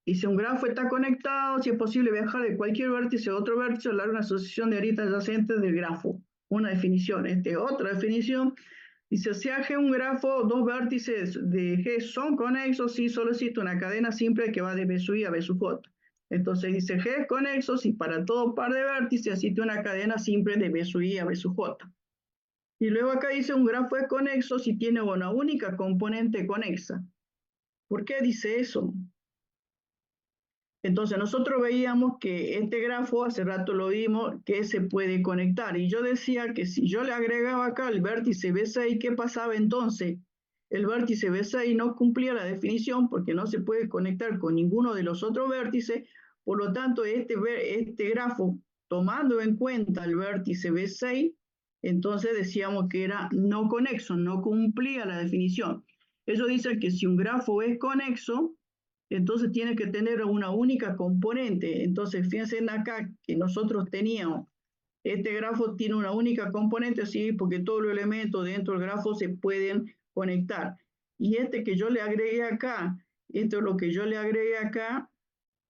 si un grafo está conectado, si es posible viajar de cualquier vértice a otro vértice a lo largo de una asociación de aristas adyacentes del grafo. Una definición. Otra definición, dice, si a G un grafo, dos vértices de G son conexos si solo existe una cadena simple que va de B sub I a B sub J. Entonces dice G es conexo si para todo par de vértices existe una cadena simple de B sub I a B sub J. Y luego acá dice un grafo es conexo si tiene una única componente conexa. ¿Por qué dice eso? Entonces nosotros veíamos que este grafo, hace rato lo vimos, que se puede conectar. Y yo decía que si yo le agregaba acá el vértice B6, ¿qué pasaba entonces? El vértice B6 no cumplía la definición porque no se puede conectar con ninguno de los otros vértices. Por lo tanto, este grafo, tomando en cuenta el vértice B6, entonces decíamos que era no conexo, no cumplía la definición. Ellos dicen que si un grafo es conexo, entonces tiene que tener una única componente. Entonces, fíjense acá que nosotros teníamos, este grafo tiene una única componente, sí, porque todos los elementos dentro del grafo se pueden conectar. Y este que yo le agregué acá, esto es lo que yo le agregué acá,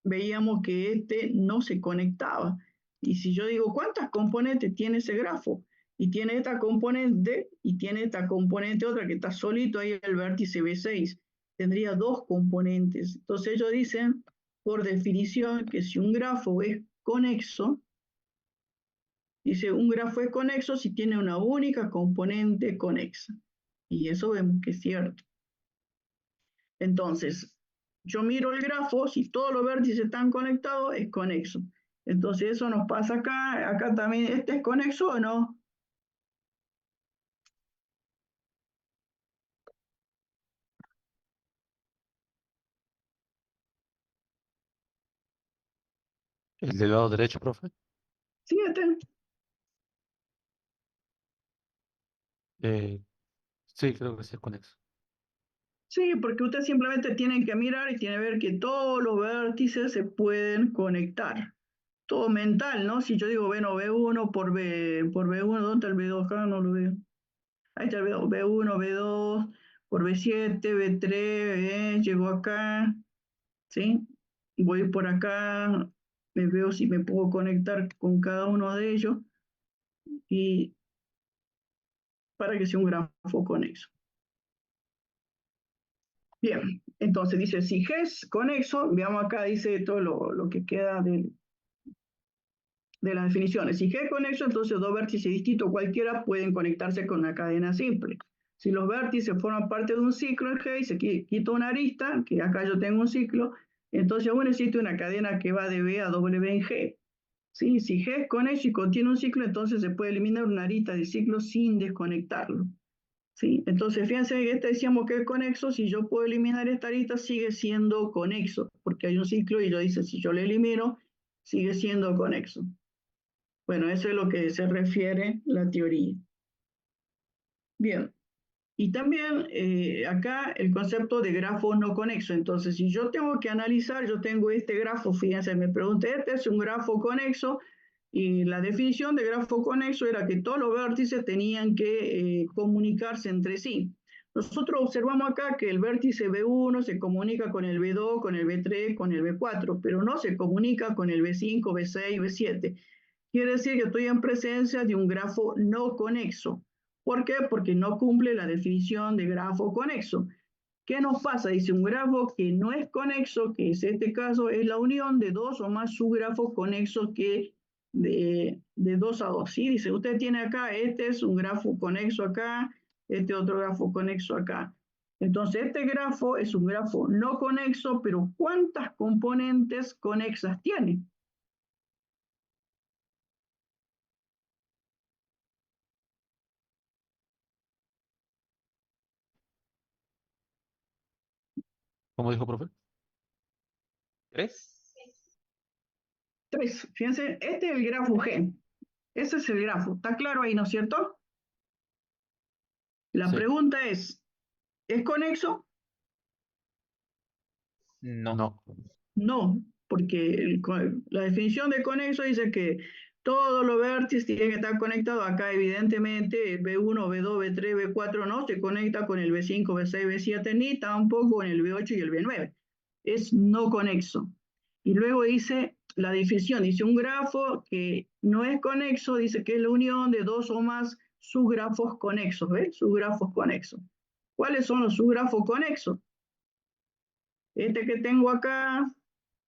veíamos que este no se conectaba. Y si yo digo, ¿cuántas componentes tiene ese grafo? Y tiene esta componente y tiene esta componente otra que está solito ahí el vértice B6. Tendría dos componentes. Entonces ellos dicen, por definición, que si un grafo es conexo, dice, un grafo es conexo si tiene una única componente conexa. Y eso vemos que es cierto. Entonces, yo miro el grafo, si todos los vértices están conectados, es conexo. Entonces eso nos pasa acá, acá también, ¿este es conexo o no? ¿El del lado derecho, profe? Sí, este. Eh, sí, creo que sí es conexo. Sí, porque ustedes simplemente tienen que mirar y tienen que ver que todos los vértices se pueden conectar. Todo mental, ¿no? Si yo digo, bueno, B1 por B1, ¿dónde está el B2? Acá no lo veo. Ahí está el B2, B1, B2, por B7, B3, llegó acá, ¿sí? Voy por acá, me veo si me puedo conectar con cada uno de ellos y para que sea un grafo conexo. Bien, entonces dice, si G es conexo, veamos acá, dice todo lo que queda de las definiciones. Si G es conexo, entonces dos vértices distintos cualquiera pueden conectarse con una cadena simple. Si los vértices forman parte de un ciclo en G y se quita una arista, que acá yo tengo un ciclo, entonces aún existe una cadena que va de B a W en G. ¿Sí? Si G es conexo y contiene un ciclo, entonces se puede eliminar una arista de ciclo sin desconectarlo. ¿Sí? Entonces, fíjense que decíamos que es conexo, si yo puedo eliminar esta arista, sigue siendo conexo, porque hay un ciclo y yo dice, si yo lo elimino, sigue siendo conexo. Bueno, eso es lo que se refiere la teoría. Bien, y también acá el concepto de grafo no conexo. Entonces, si yo tengo que analizar, yo tengo este grafo, fíjense, me pregunté, este es un grafo conexo, y la definición de grafo conexo era que todos los vértices tenían que comunicarse entre sí. Nosotros observamos acá que el vértice B1 se comunica con el B2, con el B3, con el B4, pero no se comunica con el B5, B6, B7. Quiere decir que estoy en presencia de un grafo no conexo. ¿Por qué? Porque no cumple la definición de grafo conexo. ¿Qué nos pasa? Dice un grafo que no es conexo, que es este caso, es la unión de dos o más subgrafos conexos que de 2 a 2. ¿Sí? Dice, usted tiene acá, este es un grafo conexo acá, este otro grafo conexo acá. Entonces, este grafo es un grafo no conexo, pero ¿cuántas componentes conexas tiene? ¿Cómo dijo, profe? ¿Tres? 3. Fíjense, este es el grafo G. Ese es el grafo. ¿Está claro ahí, no es cierto? La Sí. pregunta ¿es conexo? No. No. No, porque la definición de conexo dice que todos los vértices tienen que estar conectados. Acá, evidentemente, el B1, B2, B3, B4 no se conecta con el B5, B6, B7, ni tampoco con el B8 y el B9. Es no conexo. Y luego dice la definición, dice un grafo que no es conexo, dice que es la unión de dos o más subgrafos conexos, ¿ves? Subgrafos conexos. ¿Cuáles son los subgrafos conexos? Este que tengo acá,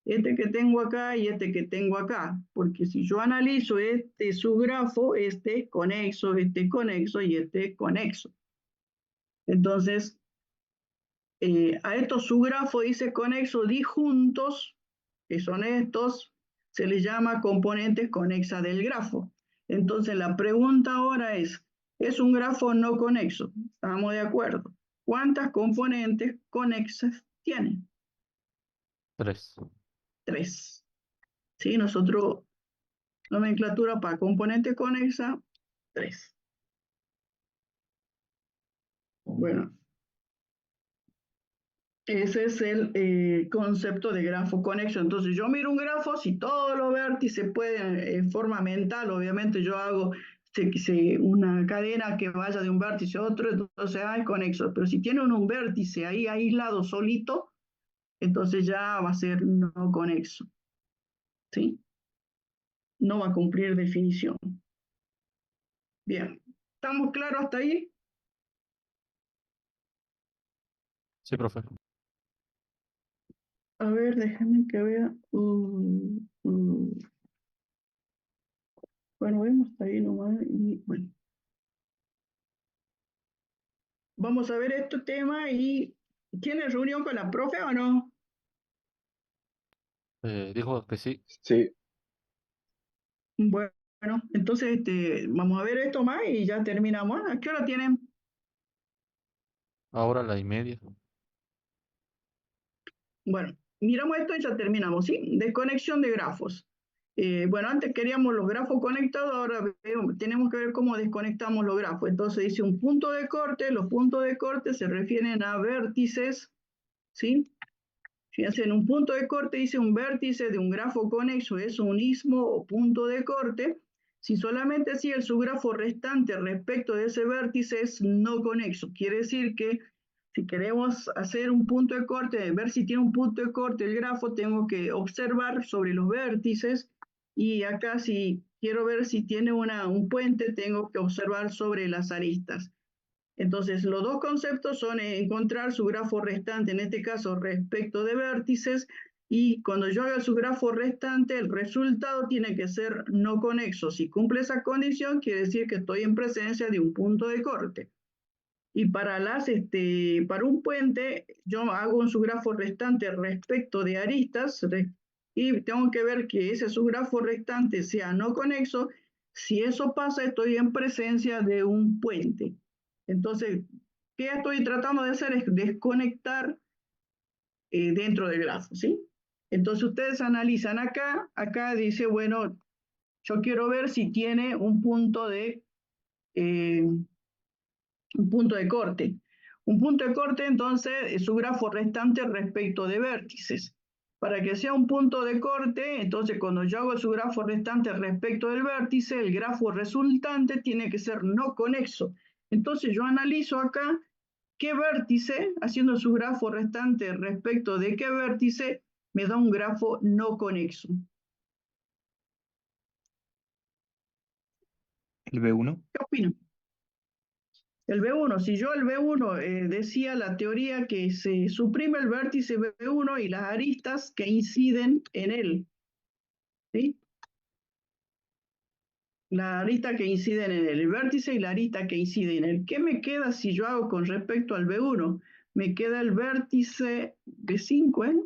este que tengo acá y este que tengo acá. Porque si yo analizo este subgrafo, este conexo y este conexo. Entonces, A estos su grafo dice conexo disjuntos, que son estos, se les llama componentes conexas del grafo. Entonces la pregunta ahora es un grafo no conexo? ¿Estamos de acuerdo? ¿Cuántas componentes conexas tiene? 3. 3. ¿Sí? Nosotros, nomenclatura para componente conexa, 3. Bueno, ese es el concepto de grafo conexo. Entonces yo miro un grafo, si todos los vértices pueden, en forma mental, obviamente yo hago una cadena que vaya de un vértice a otro, entonces hay conexo. Pero si tiene un vértice ahí aislado solito, entonces ya va a ser no conexo. ¿Sí? No va a cumplir definición. Bien, ¿estamos claros hasta ahí? Sí, profe. A ver, déjame que vea. Bueno, vemos hasta ahí nomás y bueno. Vamos a ver este tema y ¿tiene reunión con la profe o no? Dijo que sí. Sí, Bueno, entonces vamos a ver esto más y ya terminamos. ¿A qué hora tienen? Ahora 1:30. Bueno, miramos esto y ya terminamos, ¿sí? Desconexión de grafos. Bueno, antes queríamos los grafos conectados, ahora tenemos que ver cómo desconectamos los grafos. Entonces dice un punto de corte, los puntos de corte se refieren a vértices, ¿sí? Fíjense, en un punto de corte dice un vértice de un grafo conexo es un istmo o punto de corte. Si solamente si el subgrafo restante respecto de ese vértice es no conexo, quiere decir que si queremos hacer un punto de corte, ver si tiene un punto de corte el grafo, tengo que observar sobre los vértices y acá si quiero ver si tiene un puente, tengo que observar sobre las aristas. Entonces, los dos conceptos son encontrar su grafo restante, en este caso respecto de vértices, y cuando yo haga su grafo restante, el resultado tiene que ser no conexo. Si cumple esa condición, quiere decir que estoy en presencia de un punto de corte. Y para un puente, yo hago un subgrafo restante respecto de aristas, y tengo que ver que ese subgrafo restante sea no conexo. Si eso pasa, estoy en presencia de un puente. Entonces, ¿qué estoy tratando de hacer? Es desconectar dentro del grafo, ¿sí? Entonces ustedes analizan acá dice, bueno, yo quiero ver si tiene eh, un punto de corte. Un punto de corte, entonces, es su grafo restante respecto de vértices. Para que sea un punto de corte, entonces cuando yo hago su grafo restante respecto del vértice, el grafo resultante tiene que ser no conexo. Entonces yo analizo acá qué vértice, haciendo su grafo restante respecto de qué vértice, me da un grafo no conexo. El B1. ¿Qué opinan? El B1, si yo el B1 decía la teoría que se suprime el vértice B1 y las aristas que inciden en él, ¿sí? La arista que inciden en él, el vértice y la arista que incide en él. ¿Qué me queda si yo hago con respecto al B1? Me queda el vértice B5, ¿eh?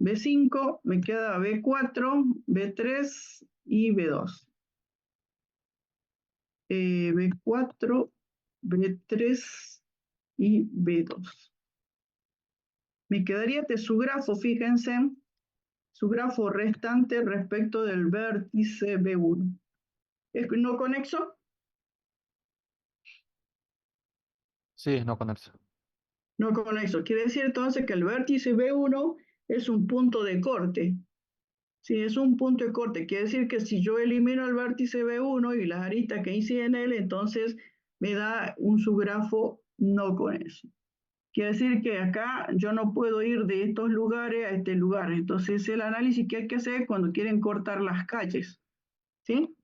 B5, me queda B4, B3 y B2. B4, B3 y B2. Me quedaría su grafo, fíjense, su grafo restante respecto del vértice B1. ¿Es no conexo? Sí, no conexo. No conexo. Quiere decir entonces que el vértice B1 es un punto de corte. Sí, es un punto de corte. Quiere decir que si yo elimino el vértice B1 y las aristas que inciden en él, entonces me da un subgrafo no conexo. Quiere decir que acá yo no puedo ir de estos lugares a este lugar. Entonces el análisis que hay que hacer cuando quieren cortar las calles. ¿Sí?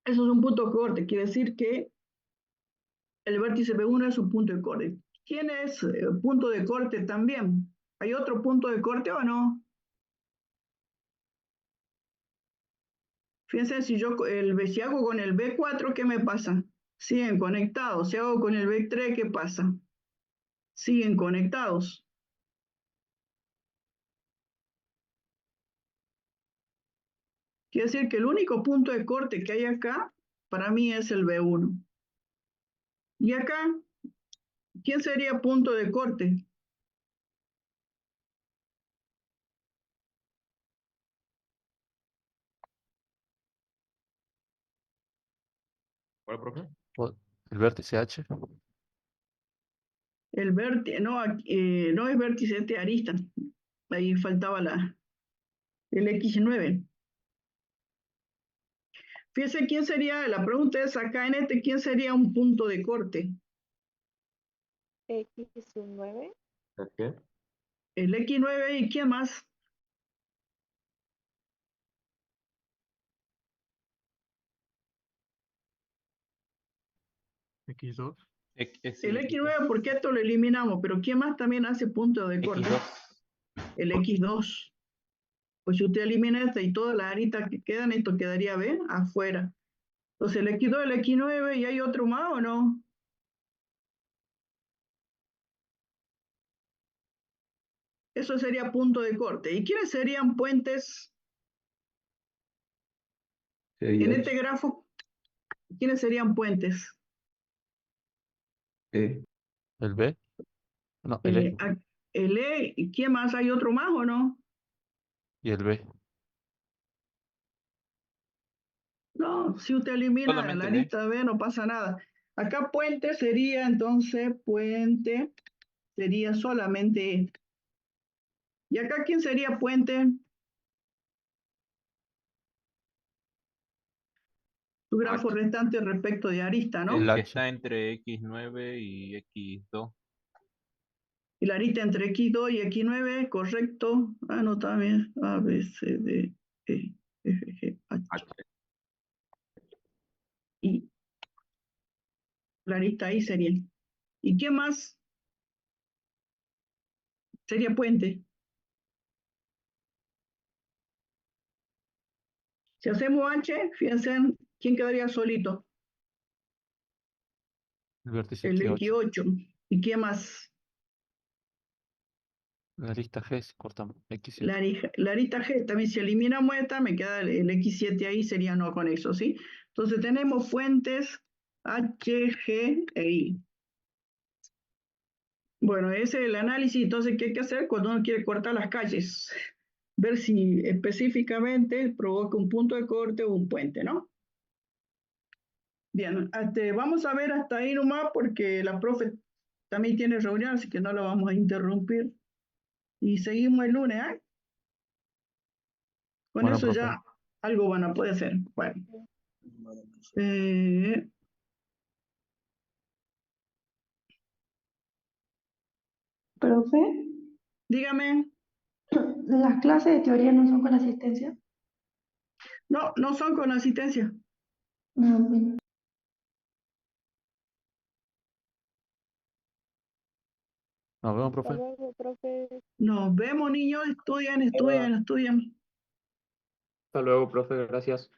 Eso es un punto de corte. Quiere decir que el vértice B1 es un punto de corte. ¿Quién es punto de corte también? ¿Hay otro punto de corte o no? Fíjense, si hago con el B4, ¿qué me pasa? Siguen conectados. Si hago con el B3, ¿qué pasa? siguen conectados. Quiere decir que el único punto de corte que hay acá, para mí es el B1. Y acá, ¿quién sería punto de corte? ¿Cuál, profe? El vértice H. El vértice, no, no es vértice de arista. Ahí faltaba el X9. Fíjese quién sería, la pregunta es acá en este, ¿quién sería un punto de corte? X9. ¿El qué? El X9 y ¿quién más? X2. El X9 porque esto lo eliminamos, pero ¿quién más también hace punto de corte? El X2. Pues si usted elimina esta y todas las aritas que quedan, esto quedaría, ¿ve? Afuera. Entonces el X2, el X9 y hay otro más o no. Eso sería punto de corte. ¿Y quiénes serían puentes en este grafo? ¿Quiénes serían puentes? El B. No, el E. El E, ¿y quién más? ¿Hay otro más o no? Y el B. No, si usted elimina Solamente la el E. lista B no pasa nada. Acá puente sería entonces, puente sería solamente E. ¿Y acá quién sería puente? Su grafo H. restante respecto de arista, ¿no? El El que H. está entre X9 y X2. Y la arista entre X2 y X9, correcto. Ah, no, está bien. A, B, C, D, E, F, G, H. H. Y la arista ahí sería. ¿Y qué más sería puente? Si hacemos H, fíjense, ¿quién quedaría solito? El vértice El X8. X8. ¿Y qué más? La lista G si cortamos. X7. La arista G, también si eliminamos esta, me queda el X7 ahí, sería no con eso, ¿sí? Entonces tenemos fuentes H, G e I. Bueno, ese es el análisis, entonces, ¿qué hay que hacer cuando uno quiere cortar las calles? Ver si específicamente provoca un punto de corte o un puente, ¿no? Bien, vamos a ver hasta ahí nomás porque la profe también tiene reunión, así que no la vamos a interrumpir. Y seguimos el lunes, ¿eh? Con Bueno, eso profe. ya algo van a poder hacer. Bueno. Eh, Profe, dígame, las clases de teoría no son con asistencia. no, no son con asistencia. Ah, bueno. Nos vemos, Hasta profe. luego, profe. Nos vemos, niños, estudian. Hasta luego, profe, gracias.